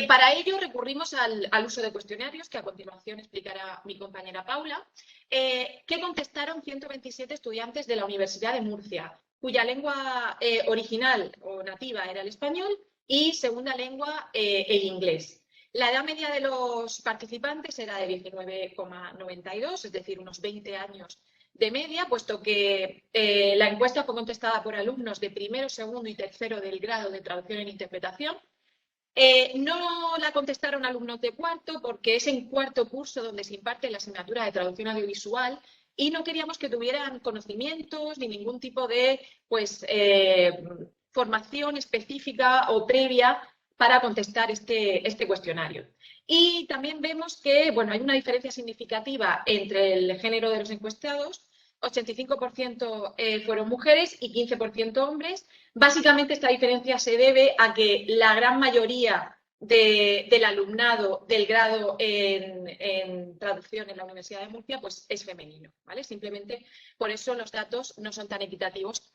Para ello recurrimos al uso de cuestionarios, que a continuación explicará mi compañera Paula, que contestaron 127 estudiantes de la Universidad de Murcia, cuya lengua original o nativa era el español y segunda lengua el inglés. La edad media de los participantes era de 19,92, es decir, unos 20 años de media, puesto que la encuesta fue contestada por alumnos de primero, segundo y tercero del grado de traducción e interpretación. No la contestaron alumnos de cuarto porque es en cuarto curso donde se imparte la asignatura de traducción audiovisual y no queríamos que tuvieran conocimientos ni ningún tipo de formación específica o previa para contestar este cuestionario. Y también vemos que hay una diferencia significativa entre el género de los encuestados. 85% fueron mujeres y 15% hombres. Básicamente esta diferencia se debe a que la gran mayoría del alumnado del grado en traducción en la Universidad de Murcia pues es femenino, ¿vale? Simplemente por eso los datos no son tan equitativos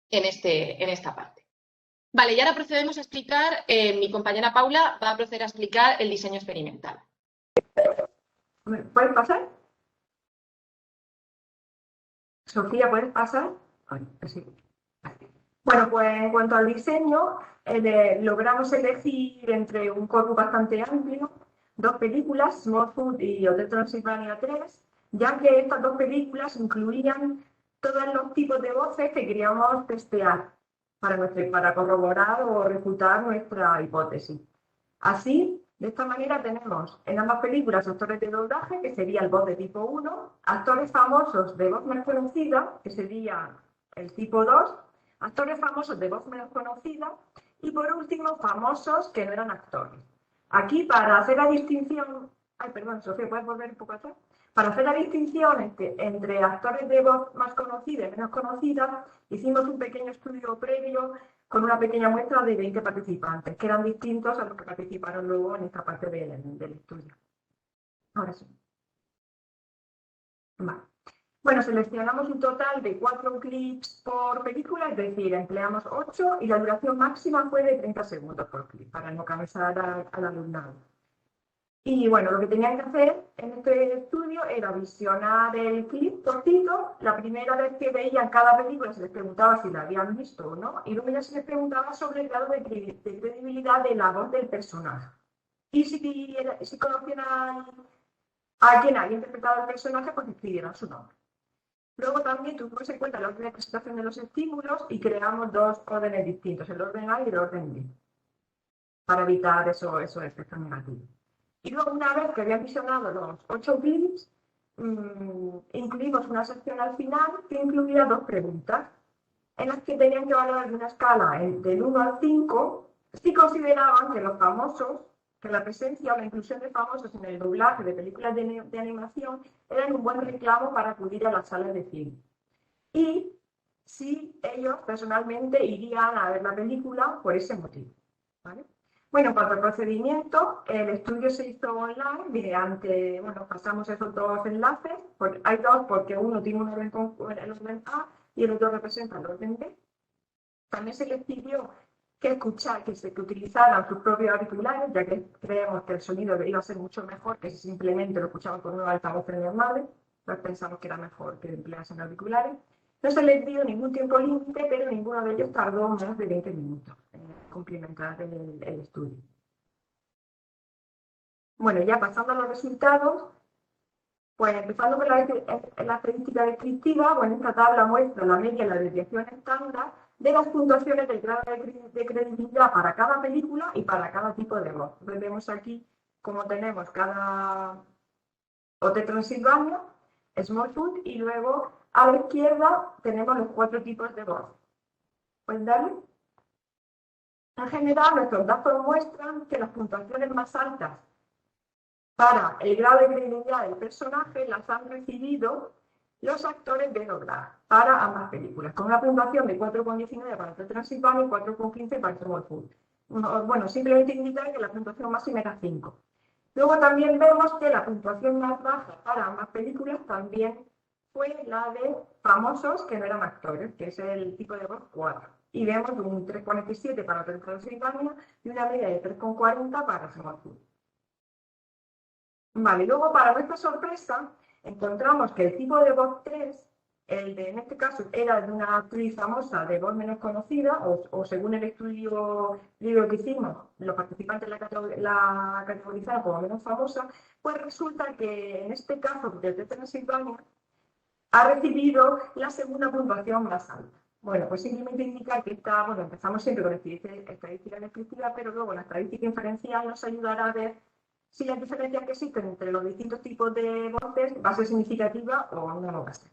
en esta parte. Vale, y ahora procedemos a explicar, mi compañera Paula va a proceder a explicar el diseño experimental. ¿Puedes pasar? Sofía, ¿puedes pasar? Sí. Bueno, pues en cuanto al diseño, logramos elegir entre un corpus bastante amplio dos películas, Smallfoot y Hotel Transilvania 3, ya que estas dos películas incluían todos los tipos de voces que queríamos testear para corroborar o refutar nuestra hipótesis. Así, de esta manera tenemos en ambas películas actores de doblaje, que sería el voz de tipo 1, actores famosos de voz menos conocida, que sería el tipo 2, actores famosos de voz menos conocida y, por último, famosos que no eran actores. Aquí, para hacer la distinción... Ay, perdón, Sofía, ¿puedes volver un poco atrás? Para hacer la distinción entre actores de voz más conocida y menos conocida, hicimos un pequeño estudio previo con una pequeña muestra de 20 participantes, que eran distintos a los que participaron luego en esta parte del estudio. Ahora sí. Vale. Bueno, seleccionamos un total de 4 clips por película, es decir, empleamos 8 y la duración máxima fue de 30 segundos por clip, para no cansar al alumnado. Y bueno, lo que tenían que hacer en este estudio era visionar el clip cortito. La primera vez que veían cada película se les preguntaba si la habían visto o no, y luego ya se les preguntaba sobre el grado de credibilidad de la voz del personaje. Y si conocían a quien había interpretado el personaje, pues escribieran su nombre. Luego también tuvimos en cuenta la orden de presentación de los estímulos y creamos 2 órdenes distintos, el orden A y el orden B, para evitar esos efectos negativos. Y luego, una vez que habían visionado los 8 clips, incluimos una sección al final que incluía 2 preguntas, en las que tenían que valorar de una escala del 1 al 5 si consideraban que los famosos, que la presencia o la inclusión de famosos en el doblaje de películas de animación eran un buen reclamo para acudir a las salas de cine. Y si ellos personalmente irían a ver la película por ese motivo, ¿vale? Bueno, en cuanto al procedimiento, el estudio se hizo online mediante, bueno, pasamos esos dos enlaces, hay dos porque uno tiene un orden con el orden A y el otro representa el orden B. También se les pidió que utilizaran sus propios auriculares, ya que creemos que el sonido iba a ser mucho mejor que si simplemente lo escuchaban con unos altavoces normales, pues pensamos que era mejor que empleasen auriculares. No se les dio ningún tiempo límite, pero ninguno de ellos tardó menos de 20 minutos en complementar el estudio. Bueno, ya pasando a los resultados, pues empezando con la estadística descriptiva, bueno, esta tabla muestra la media y la desviación estándar de las puntuaciones del grado de credibilidad para cada película y para cada tipo de voz. Entonces vemos aquí cómo tenemos cada Hotel Transilvania, Smallfoot, y luego a la izquierda tenemos los 4 tipos de voz. ¿Pueden darle? En general, nuestros datos muestran que las puntuaciones más altas para el grado de credibilidad del personaje las han recibido los actores de doblaje para ambas películas, con una puntuación de 4,19 para Hotel Transilvania y 4,15 para Smallfoot. Bueno, simplemente indicar que la puntuación máxima era 5. Luego también vemos que la puntuación más baja para ambas películas también fue la de famosos que no eran actores, que es el tipo de voz 4. Y vemos un 3,47 para Hotel Transilvania y una media de 3,40 para Smallfoot. Vale, luego para nuestra sorpresa encontramos que el tipo de voz 3, en este caso era de una actriz famosa de voz menos conocida, o según el estudio que hicimos, los participantes la categorizaron como menos famosa, pues resulta que en este caso de Transilvania ha recibido la segunda puntuación más alta. Bueno, pues simplemente indica que bueno, empezamos siempre con estadística descriptiva, pero luego la estadística inferencial nos ayudará a ver si las diferencias que existen entre los distintos tipos de voces va a ser significativa o no lo va a ser.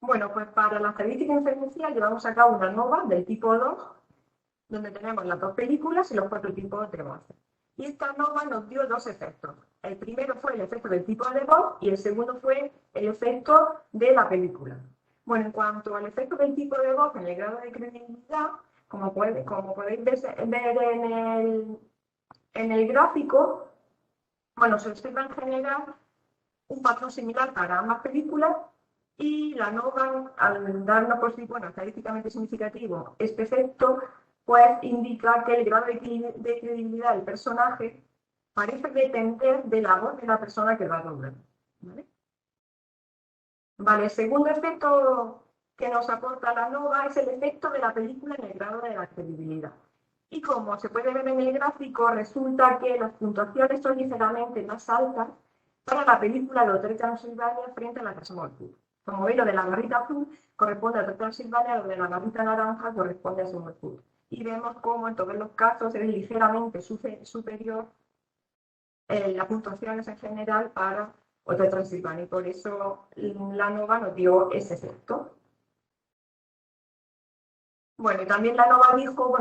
Bueno, pues para la estadística inferencial llevamos a cabo una NOVA del tipo 2, donde tenemos las 2 películas y los 4 tipos de voces. Y esta NOVA nos dio 2 efectos. El primero fue el efecto del tipo de voz y el segundo fue el efecto de la película. Bueno, en cuanto al efecto del tipo de voz en el grado de credibilidad, como podéis ver en el gráfico, bueno, se observa en general un patrón similar para ambas películas y la NOVA, al darnos estadísticamente significativo este efecto, pues indica que el grado de credibilidad del personaje parece depender de la voz de la persona que va a doblar. ¿Vale? El segundo efecto que nos aporta la NOVA es el efecto de la película en el grado de la credibilidad. Y como se puede ver en el gráfico, resulta que las puntuaciones son ligeramente más altas para la película de Hotel Transilvania frente a la de Smallfoot. Como veis, lo de la barrita azul corresponde a Hotel Transilvania, lo de la barrita naranja corresponde a Smallfoot. Y vemos cómo en todos los casos es ligeramente superior las puntuaciones en general para Hotel Transilvania. Y por eso la NOVA nos dio ese efecto. Bueno, y también la NOVA dijo,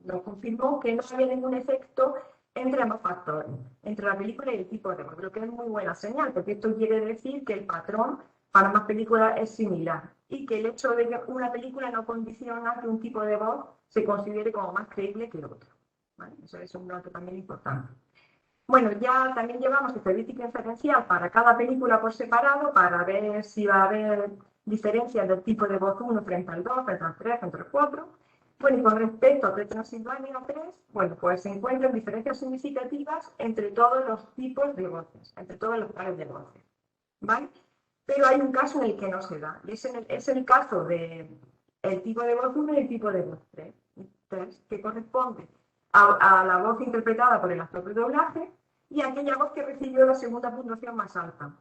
nos confirmó que no había ningún efecto entre ambos factores, entre la película y el tipo de voz, lo que es muy buena señal, porque esto quiere decir que el patrón para ambas películas es similar y que el hecho de que una película no condiciona que un tipo de voz se considere como más creíble que el otro. ¿Vale? Eso es un dato también importante. Bueno, ya también llevamos estadística inferencial para cada película por separado para ver si va a haber diferencias del tipo de voz 1 frente al 2, frente al 3, frente al 4. Bueno, y con respecto a Transilvania 3, bueno, pues se encuentran diferencias significativas entre todos los tipos de voces, entre todos los pares de voces, ¿vale? Pero hay un caso en el que no se da, y es el caso del tipo de voz 1 y el tipo de voz 3, que corresponde a la voz interpretada por el actor de doblaje y a aquella voz que recibió la segunda puntuación más alta,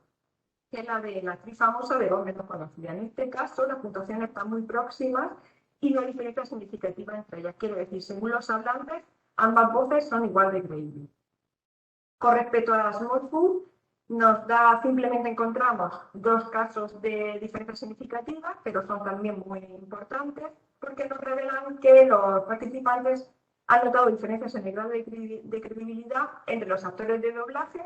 que es la de la actriz famosa de voz menos conocida. En este caso, las puntuaciones están muy próximas y no hay diferencia significativa entre ellas. Quiero decir, según los hablantes, ambas voces son igual de creíbles. Con respecto a Smallfoot, simplemente encontramos 2 casos de diferencias significativas, pero son también muy importantes porque nos revelan que los participantes han notado diferencias en el grado de credibilidad entre los actores de doblaje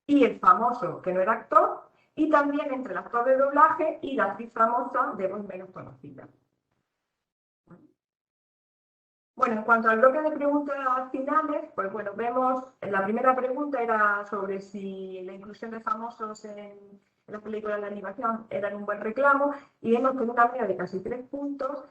y el famoso que no era actor, y también entre el actor de doblaje y la actriz famosa de voz menos conocida. Bueno, en cuanto al bloque de preguntas finales, pues bueno, vemos, la primera pregunta era sobre si la inclusión de famosos en las películas de animación era un buen reclamo, y vemos con una media de casi 3 puntos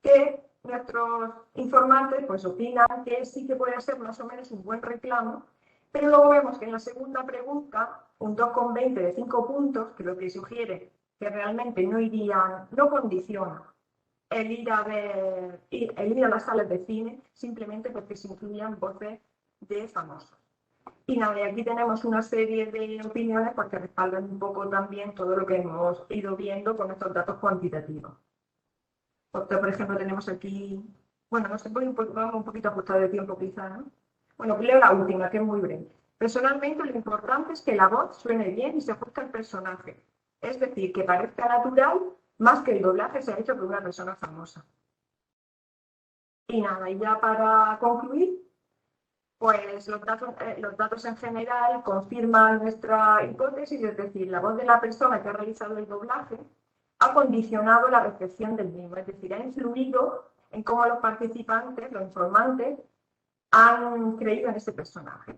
que nuestros informantes pues opinan que sí que puede ser más o menos un buen reclamo, pero luego vemos que en la segunda pregunta, un 2,20 de 5 puntos, que lo que sugiere que realmente no condiciona el ir a las salas de cine simplemente porque se incluían voces de famosos. Y nada, y aquí tenemos una serie de opiniones pues, que respaldan un poco también todo lo que hemos ido viendo con estos datos cuantitativos. Por ejemplo, tenemos aquí, bueno, no sé, vamos un poquito ajustado de tiempo quizá, ¿no? Bueno, leo la última, que es muy breve. Personalmente, lo importante es que la voz suene bien y se ajuste al personaje. Es decir, que parezca natural, más que el doblaje se ha hecho por una persona famosa. Y nada, y ya para concluir, pues los datos en general confirman nuestra hipótesis, es decir, la voz de la persona que ha realizado el doblaje ha condicionado la recepción del mismo, es decir, ha influido en cómo los participantes, los informantes, han creído en ese personaje.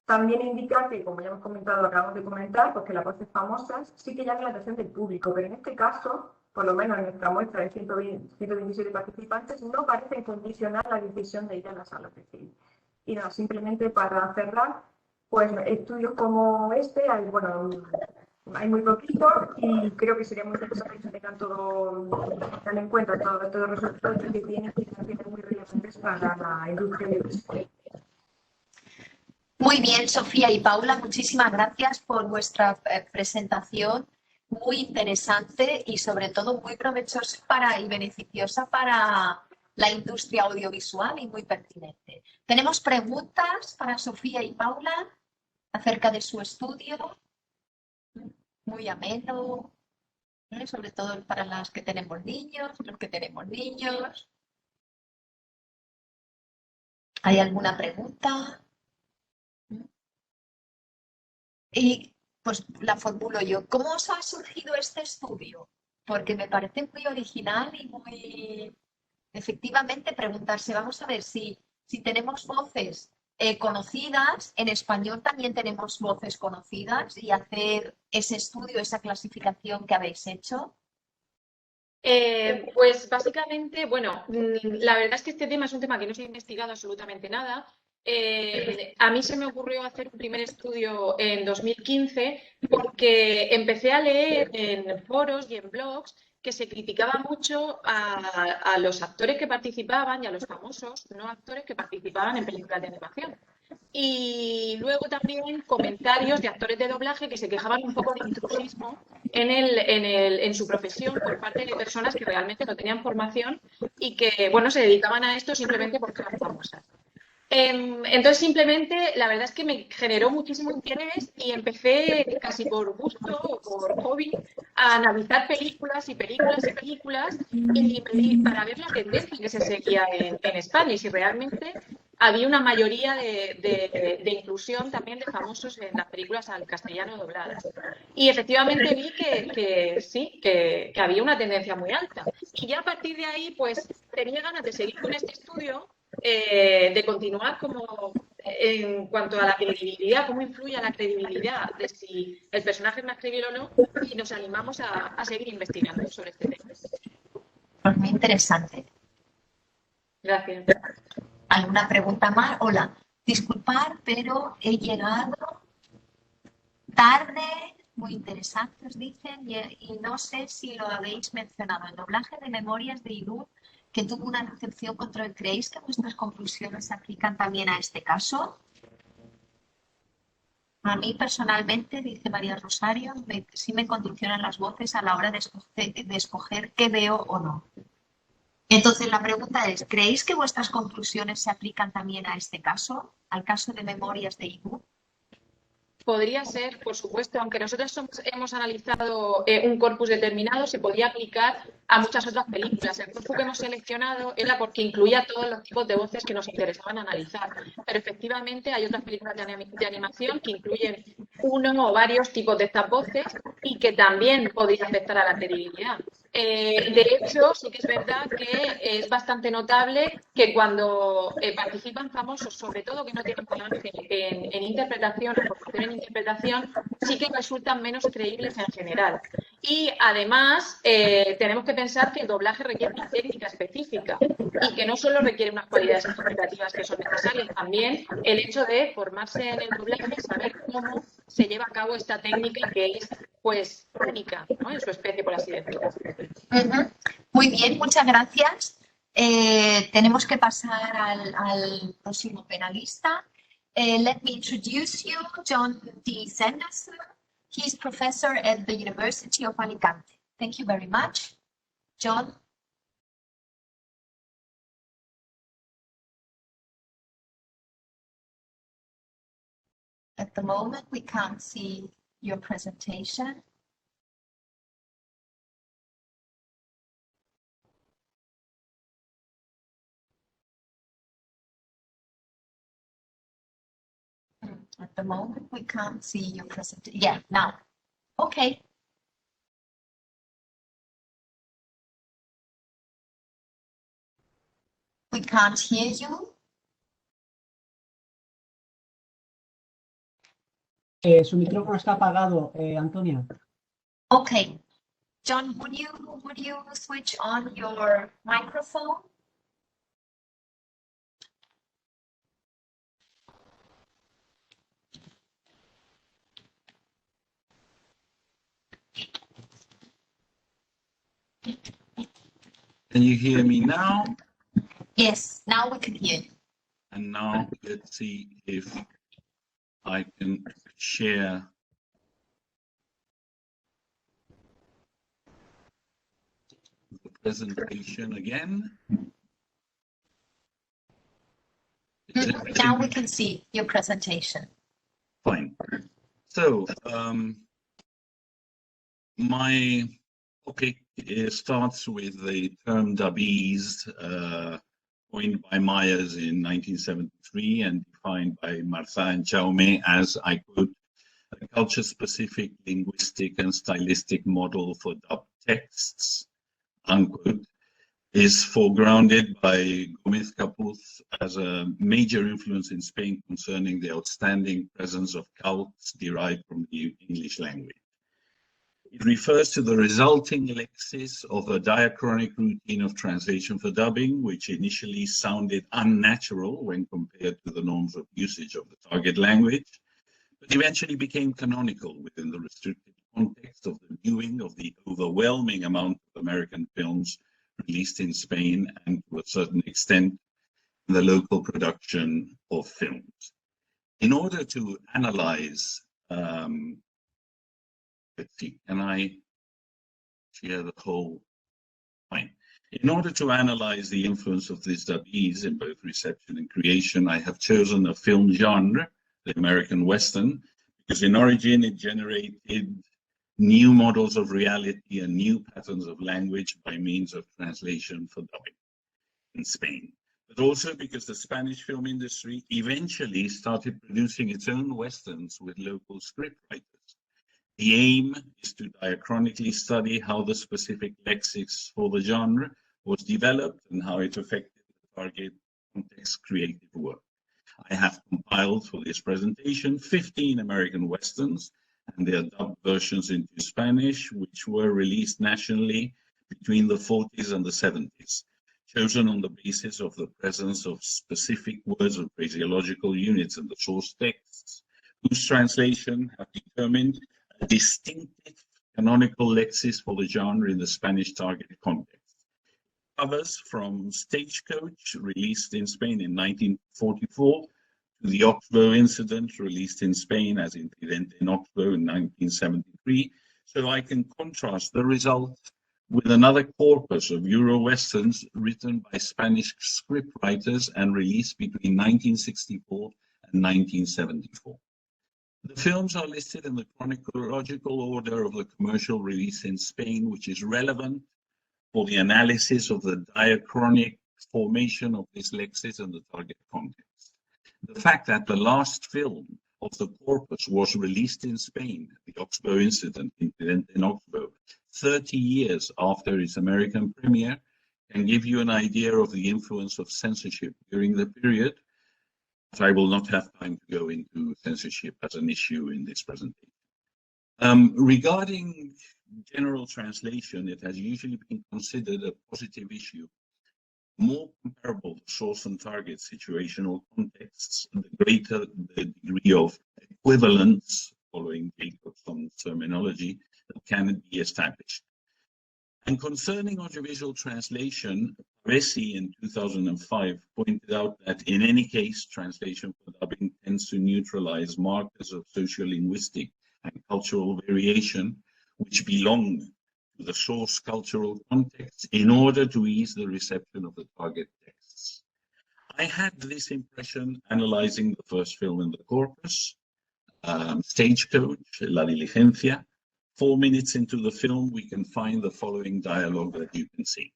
También indica que, como ya hemos comentado, acabamos de comentar, pues que las voces famosas sí que llaman la atención del público, pero en este caso, por lo menos en nuestra muestra de 127 participantes, no parecen condicionar la decisión de ir a las salas de cine. Y nada, simplemente para cerrar, pues estudios como este, hay muy poquitos y creo que sería muy interesante que tengan en cuenta todos estos resultados que tienen implicaciones muy relevantes para la industria audiovisual. Muy bien, Sofía y Paula, muchísimas gracias por vuestra presentación, muy interesante y sobre todo muy provechosa y beneficiosa para la industria audiovisual y muy pertinente. Tenemos preguntas para Sofía y Paula acerca de su estudio, muy ameno, sobre todo para las que tenemos niños, los que tenemos niños. ¿Hay alguna pregunta? Y pues la formulo yo. ¿Cómo os ha surgido este estudio? Porque me parece muy original y muy... Efectivamente, preguntarse, vamos a ver si tenemos voces conocidas, en español también tenemos voces conocidas y hacer ese estudio, esa clasificación que habéis hecho. Pues básicamente, bueno, la verdad es que este tema es un tema que no se ha investigado absolutamente nada. A mí se me ocurrió hacer un primer estudio en 2015 porque empecé a leer en foros y en blogs que se criticaba mucho a los actores que participaban y a los famosos no actores que participaban en películas de animación. Y luego también comentarios de actores de doblaje que se quejaban un poco de intrusismo en su profesión por parte de personas que realmente no tenían formación y que, bueno, se dedicaban a esto simplemente porque eran famosas. Entonces, simplemente, la verdad es que me generó muchísimo interés y empecé casi por gusto o por hobby a analizar películas y películas y películas y para ver la tendencia que se seguía en España y si realmente había una mayoría de inclusión también de famosos en las películas al castellano dobladas. Y efectivamente vi que sí, que había una tendencia muy alta. Y ya a partir de ahí, pues tenía ganas de seguir con este estudio, de continuar como en cuanto a la credibilidad, cómo influye a la credibilidad de si el personaje es más creíble o no, y nos animamos a seguir investigando sobre este tema. Pues muy interesante. Gracias. ¿Alguna pregunta más? Hola, disculpad, pero he llegado tarde, muy interesante, os dicen, y no sé si lo habéis mencionado. El doblaje de Memorias de Idú, que tuvo una recepción control, ¿creéis que vuestras conclusiones se aplican también a este caso? A mí personalmente, dice María Rosario, sí me condicionan las voces a la hora de escoger qué veo o no. Entonces la pregunta es, ¿creéis que vuestras conclusiones se aplican también a este caso, al caso de Memorias de Idú? podría ser, por supuesto, aunque nosotros hemos analizado un corpus determinado, se podría aplicar a muchas otras películas. El corpus que hemos seleccionado era porque incluía todos los tipos de voces que nos interesaban analizar. Pero efectivamente hay otras películas de animación que incluyen uno o varios tipos de estas voces y que también podría afectar a la credibilidad. De hecho, sí que es verdad que es bastante notable que cuando participan famosos, sobre todo que no tienen bagaje en interpretación, en formación en interpretación, sí que resultan menos creíbles en general. Y además, tenemos que pensar que el doblaje requiere una técnica específica y que no solo requiere unas cualidades interpretativas que son necesarias, también el hecho de formarse en el doblaje, saber cómo se lleva a cabo esta técnica que es, pues, única, ¿no?, en su especie, por así decirlo. Muy bien, muchas gracias. Tenemos que pasar al próximo panelista. Let me introduce you, John D. Sanderson. He's professor at the University of Alicante. Thank you very much. John. At the moment, we can't see your presentation. At the moment, we can't see your presentation. Yeah, now. Okay. We can't hear you. Su micrófono está apagado, Antonia. Okay. John, would you switch on your microphone? Can you hear me now? Yes, now we can hear you. And now let's see if I can share the presentation again. Now we can see your presentation. Fine. So my topic starts with the term dubese, coined by Myers in 1973 and defined by Martin and Jaume as, I quote, a culture-specific linguistic and stylistic model for dubbed texts, unquote, is foregrounded by Gómez Capuz as a major influence in Spain concerning the outstanding presence of cults derived from the English language. It refers to the resulting lexis of a diachronic routine of translation for dubbing, which initially sounded unnatural when compared to the norms of usage of the target language, but eventually became canonical within the restricted context of the viewing of the overwhelming amount of American films released in Spain and, to a certain extent, the local production of films. In order to analyze let's see, can I share the whole? Fine. In order to analyze the influence of this dubese in both reception and creation, I have chosen a film genre, the American Western, because in origin it generated new models of reality and new patterns of language by means of translation for dubbing in Spain. But also because the Spanish film industry eventually started producing its own Westerns with local scriptwriters. The aim is to diachronically study how the specific lexics for the genre was developed and how it affected the target context creative work. I have compiled for this presentation 15 American Westerns and their dubbed versions into Spanish, which were released nationally between the 40s and the 70s, chosen on the basis of the presence of specific words or phraseological units in the source texts, whose translation have determined a distinctive canonical lexis for the genre in the Spanish target context. Covers from Stagecoach, released in Spain in 1944, to the Oxbow Incident, released in Spain as Incidente in Oxbow in 1973, so I can contrast the result with another corpus of Euro-Westerns written by Spanish scriptwriters and released between 1964 and 1974. The films are listed in the chronological order of the commercial release in Spain, which is relevant for the analysis of the diachronic formation of this lexis and the target context. The fact that the last film of the corpus was released in Spain, the Oxbow Incident in Oxbow, 30 years after its American premiere, can give you an idea of the influence of censorship during the period. But I will not have time to go into censorship as an issue in this presentation. Regarding general translation, it has usually been considered a positive issue, more comparable to source and target situational contexts, the greater the degree of equivalence, following Jacobson's terminology, that can be established. And concerning audiovisual translation, Paresi in 2005 pointed out that in any case, translation for dubbing tends to neutralize markers of sociolinguistic and cultural variation, which belong to the source cultural context in order to ease the reception of the target texts. I had this impression analyzing the first film in the corpus, Stagecoach, La Diligencia. 4 minutes into the film, we can find the following dialogue that you can see.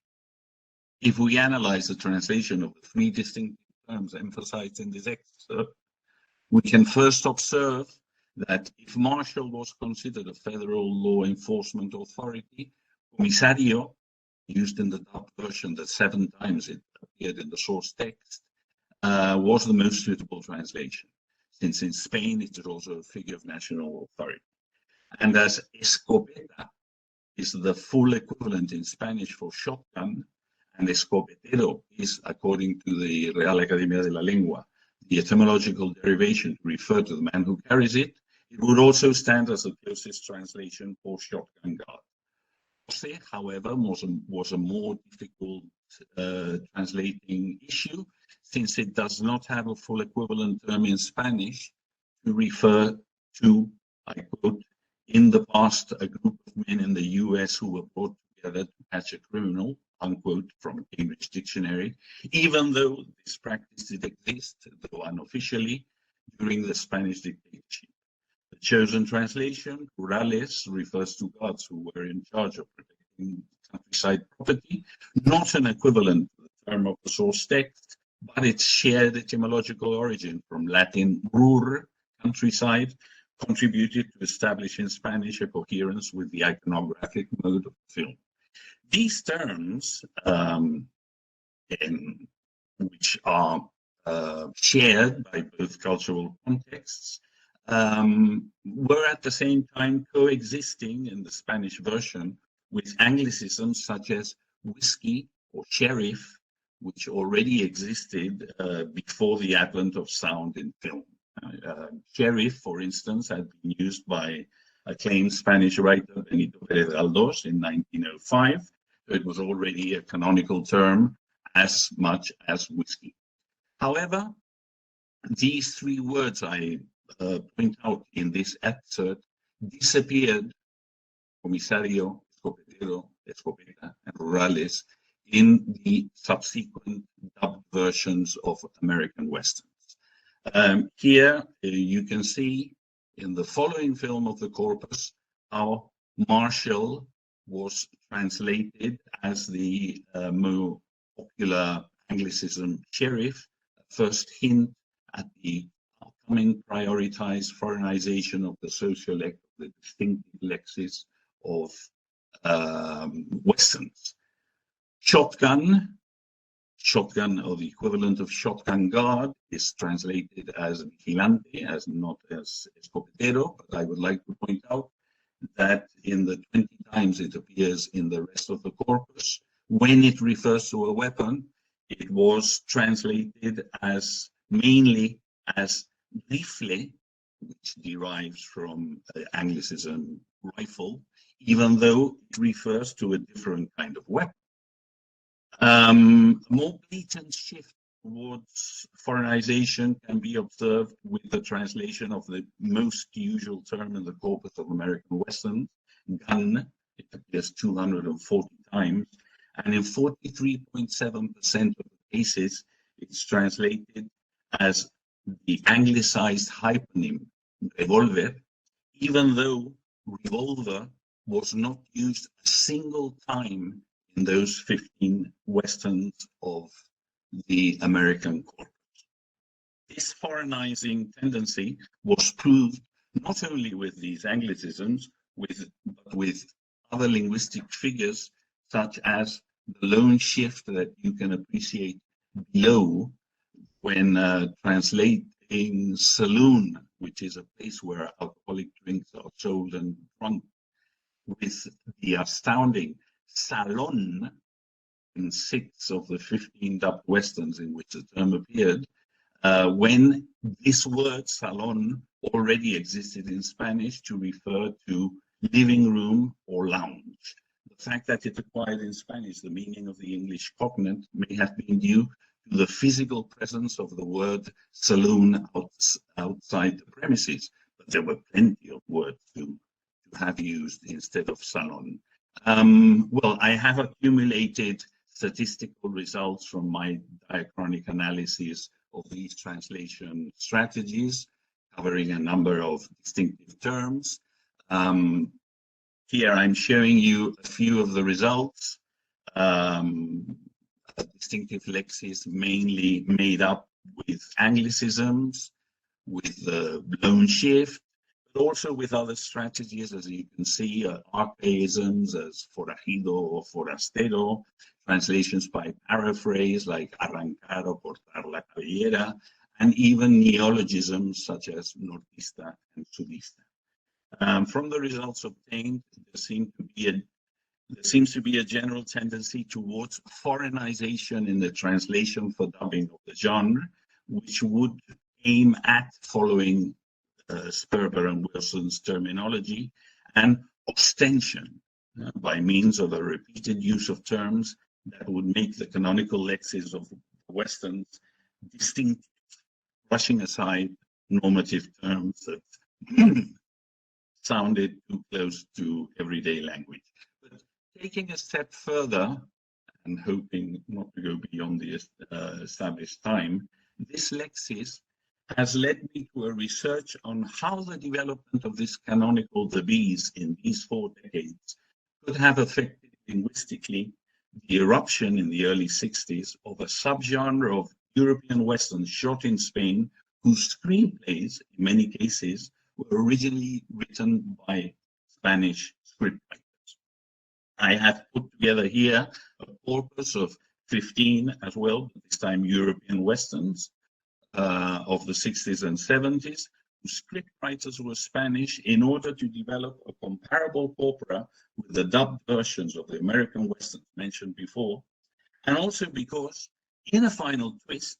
If we analyze the translation of the 3 distinct terms emphasized in this excerpt, we can first observe that if Marshall was considered a federal law enforcement authority, Comisario, used in the dubbed version the 7 times it appeared in the source text, was the most suitable translation, since in Spain it is also a figure of national authority. And as escopeta is the full equivalent in Spanish for shotgun, and escopetero is, according to the Real Academia de la Lengua, the etymological derivation to refer to the man who carries it, it would also stand as the closest translation for shotgun guard. Jose, however, was a more difficult translating issue, since it does not have a full equivalent term in Spanish to refer to, I quote, in the past, a group of men in the US who were brought together to catch a criminal, unquote, from Cambridge Dictionary, even though this practice did exist, though unofficially, during the Spanish dictatorship. The chosen translation, rurales, refers to guards who were in charge of protecting countryside property, not an equivalent to the term of the source text, but its shared etymological origin from Latin rur, countryside, contributed to establish in Spanish a coherence with the iconographic mode of the film. These terms, which are shared by both cultural contexts, were at the same time coexisting in the Spanish version with Anglicisms such as whiskey or sheriff, which already existed before the advent of sound in film. Sheriff, for instance, had been used by acclaimed Spanish writer Benito Pérez Galdós in 1905. It was already a canonical term as much as whiskey. However, these 3 words I point out in this excerpt disappeared, comisario, escopetero, escopeta, and rurales, in the subsequent dubbed versions of American Westerns. Here you can see in the following film of the corpus how Marshall was translated as the more popular Anglicism sheriff, first hint at the upcoming prioritized foreignization of the the distinctive lexis of Westerns. Shotgun, or the equivalent of shotgun guard, is translated as vigilante, as not as escopetero, but I would like to point out that in the 20 times it appears in the rest of the corpus, when it refers to a weapon, it was translated as mainly as rifle, which derives from Anglicism rifle, even though it refers to a different kind of weapon. A more blatant shift towards foreignization can be observed with the translation of the most usual term in the corpus of American Westerns, gun. It appears 240 times, and in 43.7% of the cases, it's translated as the anglicized hyponym revolver, even though revolver was not used a single time in those 15 westerns of the American corpus. This foreignizing tendency was proved not only with these Anglicisms, but with other linguistic figures such as the lone shift that you can appreciate below when translating saloon, which is a place where alcoholic drinks are sold and drunk, with the astounding salon in 6 of the 15 dubbed westerns in which the term appeared, when this word salon already existed in Spanish to refer to living room or lounge. The fact that it acquired in Spanish the meaning of the English cognate may have been due to the physical presence of the word saloon outside the premises, but there were plenty of words to have used instead of salon. Well, I have accumulated statistical results from my diachronic analysis of these translation strategies, covering a number of distinctive terms. Here I'm showing you a few of the results. Distinctive lexis mainly made up with Anglicisms, with the blown shift, but also with other strategies, as you can see, archaisms as forajido or forastero, translations by paraphrase like arrancar or cortar la cabellera, and even neologisms such as nortista and sudista. From the results obtained, there seems to be a general tendency towards foreignization in the translation for dubbing of the genre, which would aim at following Sperber and Wilson's terminology, and ostension by means of a repeated use of terms that would make the canonical lexis of the Westerns distinct, brushing aside normative terms that sounded too close to everyday language. But taking a step further and hoping not to go beyond the established time, this lexis has led me to a research on how the development of this canonical debise in these 4 decades could have affected linguistically the eruption in the early 60s of a subgenre of European Western shot in Spain, whose screenplays, in many cases, were originally written by Spanish scriptwriters. I have put together here a corpus of 15 as well, this time European Westerns, of the 60s and 70s, whose scriptwriters were Spanish, in order to develop a comparable corpora with the dubbed versions of the American Westerns mentioned before, and also because, in a final twist,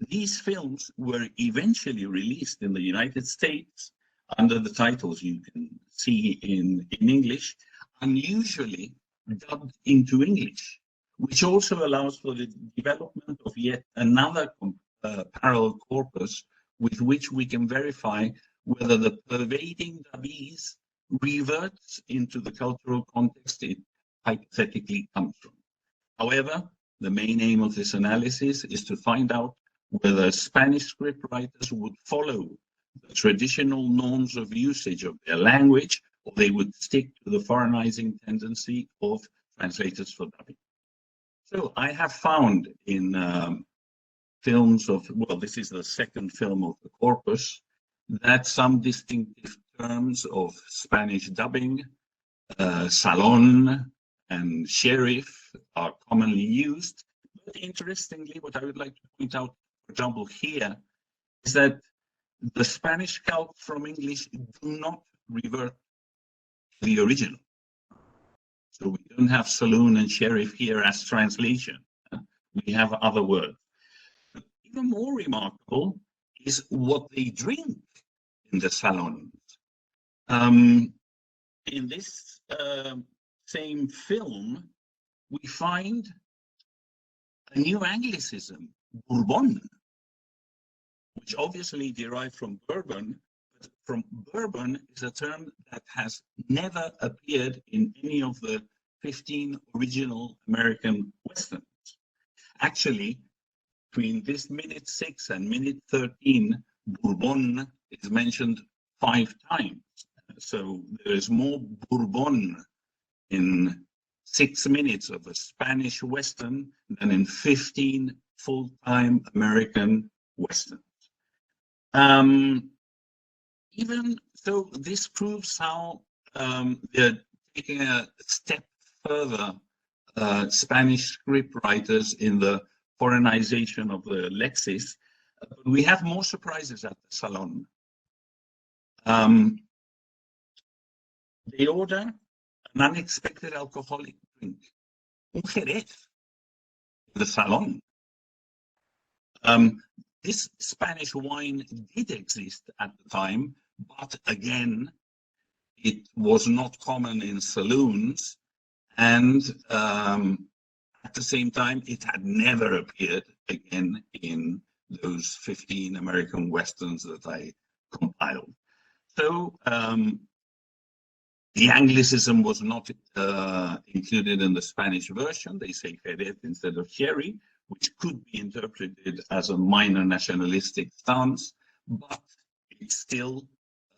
these films were eventually released in the United States under the titles you can see in English, unusually dubbed into English, which also allows for the development of yet another parallel corpus with which we can verify whether the pervading dubise reverts into the cultural context it hypothetically comes from. However, the main aim of this analysis is to find out whether Spanish scriptwriters would follow the traditional norms of usage of their language, or they would stick to the foreignizing tendency of translators for dubbing. So I have found in films of, well, this is the second film of the corpus, that some distinctive terms of Spanish dubbing, salon and sheriff, are commonly used. But interestingly, what I would like to point out, for example, here, is that the Spanish calques from English do not revert to the original. So we don't have saloon and sheriff here as translation. We have other words. But even more remarkable is what they drink in the salons. In this same film, we find a new Anglicism, Bourbon, which obviously derived from bourbon, but from bourbon is a term that has never appeared in any of the 15 original American Westerns. Actually, between this minute 6 and minute 13, Bourbon is mentioned 5 times. So there is more Bourbon in 6 minutes of a Spanish Western than in 15 full-time American Westerns. Even so, this proves how they're taking a step further, Spanish script writers, in the foreignization of the lexis. We have more surprises at the Salon. They order an unexpected alcoholic drink, un Jerez, in the Salon. This Spanish wine did exist at the time, but again, it was not common in saloons, and at the same time, it had never appeared again in those 15 American Westerns that I compiled. So the Anglicism was not included in the Spanish version. They say Jerez instead of sherry, which could be interpreted as a minor nationalistic stance, but it's still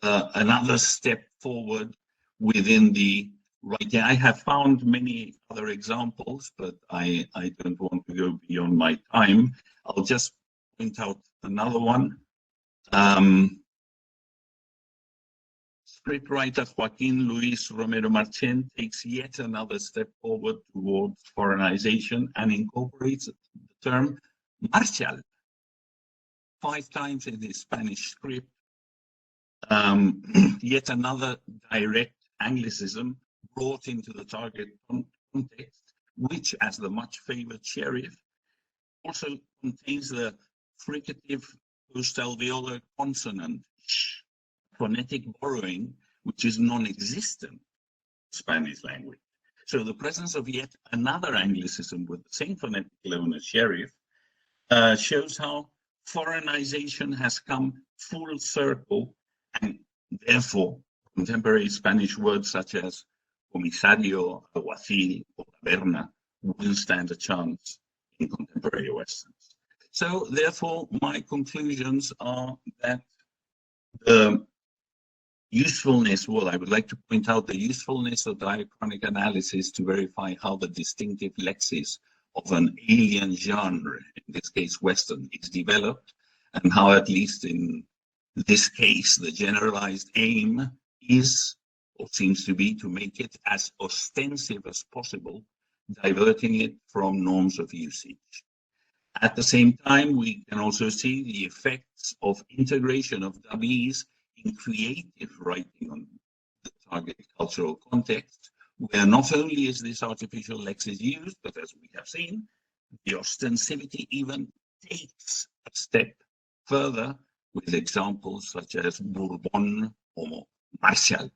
another step forward within the writing. I have found many other examples, but I don't want to go beyond my time. I'll just point out another one. Scriptwriter Joaquin Luis Romero Marchén takes yet another step forward towards foreignization and incorporates the term martial 5 times in his Spanish script. Yet another direct Anglicism brought into the target context, which, as the much favored sheriff, also contains the fricative post-alveolar consonant sh, phonetic borrowing, which is non-existent in Spanish language. So the presence of yet another Anglicism with the same phonetic loan as sheriff shows how foreignization has come full circle, and therefore contemporary Spanish words such as comisario, alguacil, or taberna wouldn't stand a chance in contemporary Westerns. So therefore, my conclusions are that the usefulness, well, I would like to point out the usefulness of diachronic analysis to verify how the distinctive lexis of an alien genre, in this case Western, is developed, and how, at least in this case, the generalized aim is, or seems to be, to make it as ostensive as possible, diverting it from norms of usage. At the same time, we can also see the effects of integration of dummies in creative writing on the target cultural context, where not only is this artificial lexis used, but as we have seen, the ostensivity even takes a step further with examples such as Bourbon or Martial.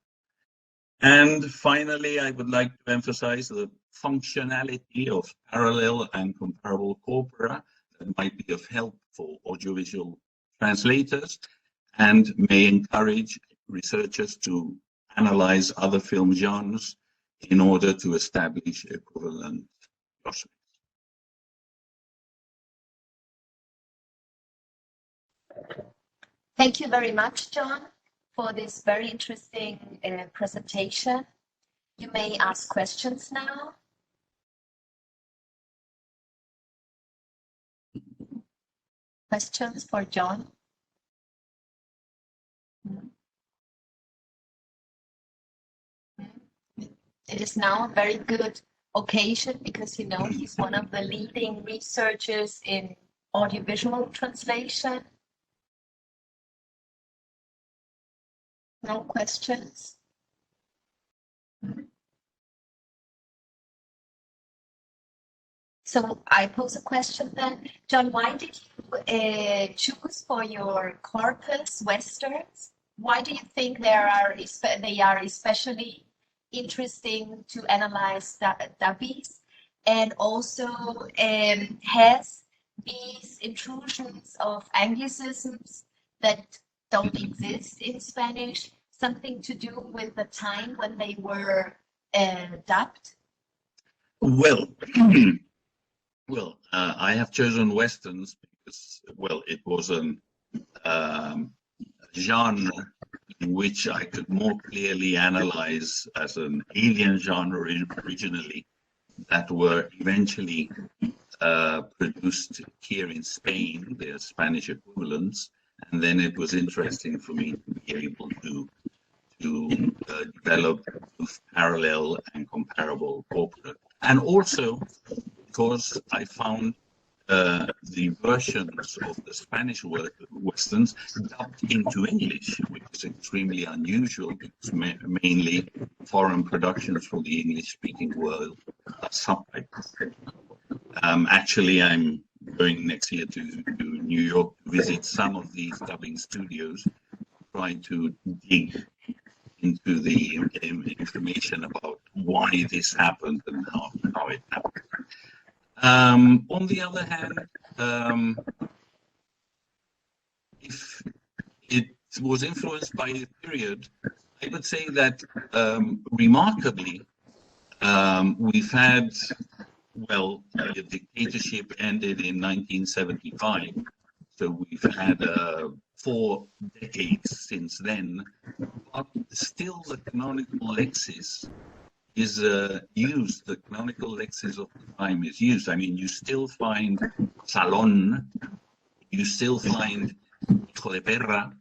And finally, I would like to emphasize the functionality of parallel and comparable corpora that might be of help for audiovisual translators and may encourage researchers to analyze other film genres in order to establish equivalent glossaries. Thank you very much, John, for this very interesting presentation. You may ask questions now. Questions for John? It is now a very good occasion because, you know, he's one of the leading researchers in audiovisual translation. No questions? So I pose a question then. John, why did you choose for your corpus Westerns? Why do you think they are especially interesting to analyze dubbies? And also, has these intrusions of Anglicisms that don't exist in Spanish something to do with the time when they were dubbed? Well, I have chosen Westerns because, well, it was a genre in which I could more clearly analyze as an alien genre originally that were eventually produced here in Spain, their Spanish equivalents, and then it was interesting for me to be able to develop both parallel and comparable corpora. And also because I found the versions of the Spanish westerns dubbed into English, which is extremely unusual because mainly foreign productions for the English-speaking world are subtitles. Actually, I'm going next year to New York to visit some of these dubbing studios, trying to dig into the information about why this happened and how it happened. On the other hand, if it was influenced by a period, I would say that remarkably, we've had, well, the dictatorship ended in 1975, so we've had 4 decades since then, but still the canonical lexis is used, the canonical lexis of the time is used. I mean, you still find Salón, you still find Hijo de Perra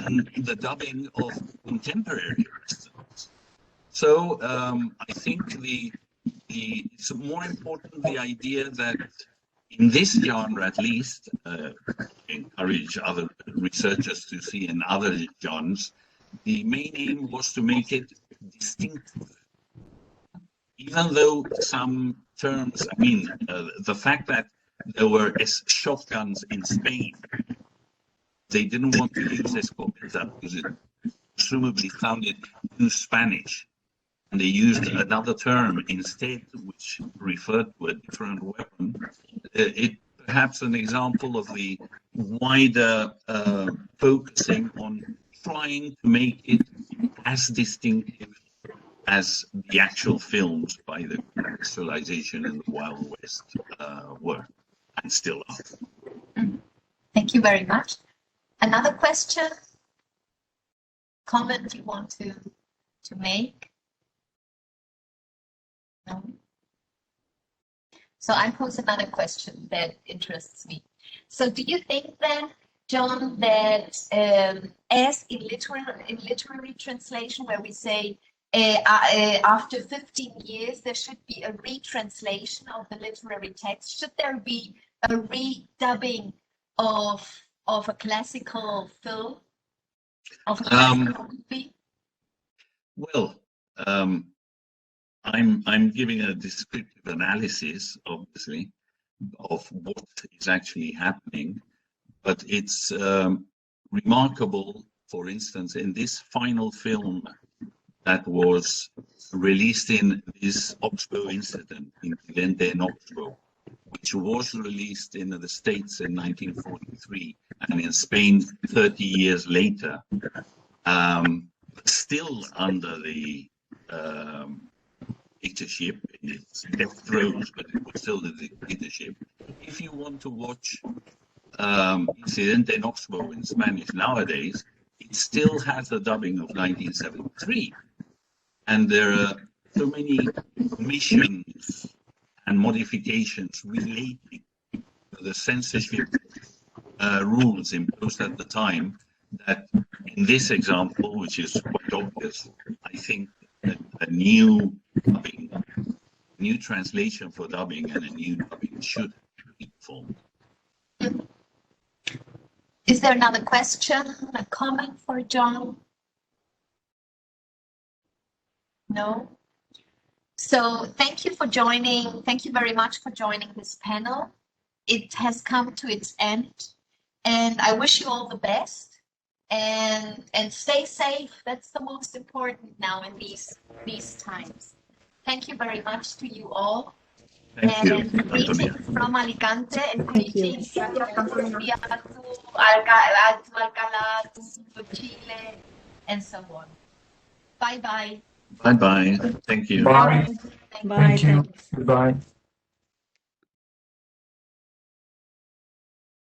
in the dubbing of contemporary westerns. So I think it's more important the idea that in this genre, at least, encourage other researchers to see in other genres, the main aim was to make it distinctive. Even though some terms, I mean, the fact that there were shotguns in Spain, they didn't want to use escopeta because it presumably sounded too Spanish. And they used another term instead, which referred to a different weapon. It perhaps an example of the wider focusing on trying to make it as distinctive as the actual films by the commercialization in the Wild West were and still are. Thank you very much. Another question, comment you want to make? No? So I pose another question that interests me. So do you think then, John, that as in literary translation, where we say after 15 years there should be a retranslation of the literary text, should there be a redubbing of a classical film, of a classical movie? Well, I'm giving a descriptive analysis, obviously, of what is actually happening, but it's remarkable, for instance, in this final film that was released in this Oxbow incident, incidente in Oxbow, which was released in the States in 1943 and in Spain 30 years later, but still under the dictatorship, in its death throes, but it was still the dictatorship. If you want to watch Incidente en Oxbow in Spanish nowadays, it still has the dubbing of 1973. And there are so many omissions and modifications relating to the censorship rules imposed at the time that in this example, which is quite obvious, I think that a new dubbing, new translation for dubbing and a new dubbing should be formed. Is there another question, a comment for John? No? So thank you for joining. Thank you very much for joining this panel. It has come to its end, and I wish you all the best. And stay safe. That's the most important now in these times. Thank you very much to you all. Thank you, Greetings from Alicante and greetings to Alcalá, to Chile, and so on. Bye bye. Bye bye. Thank you. Bye. Bye. Thank you. Goodbye.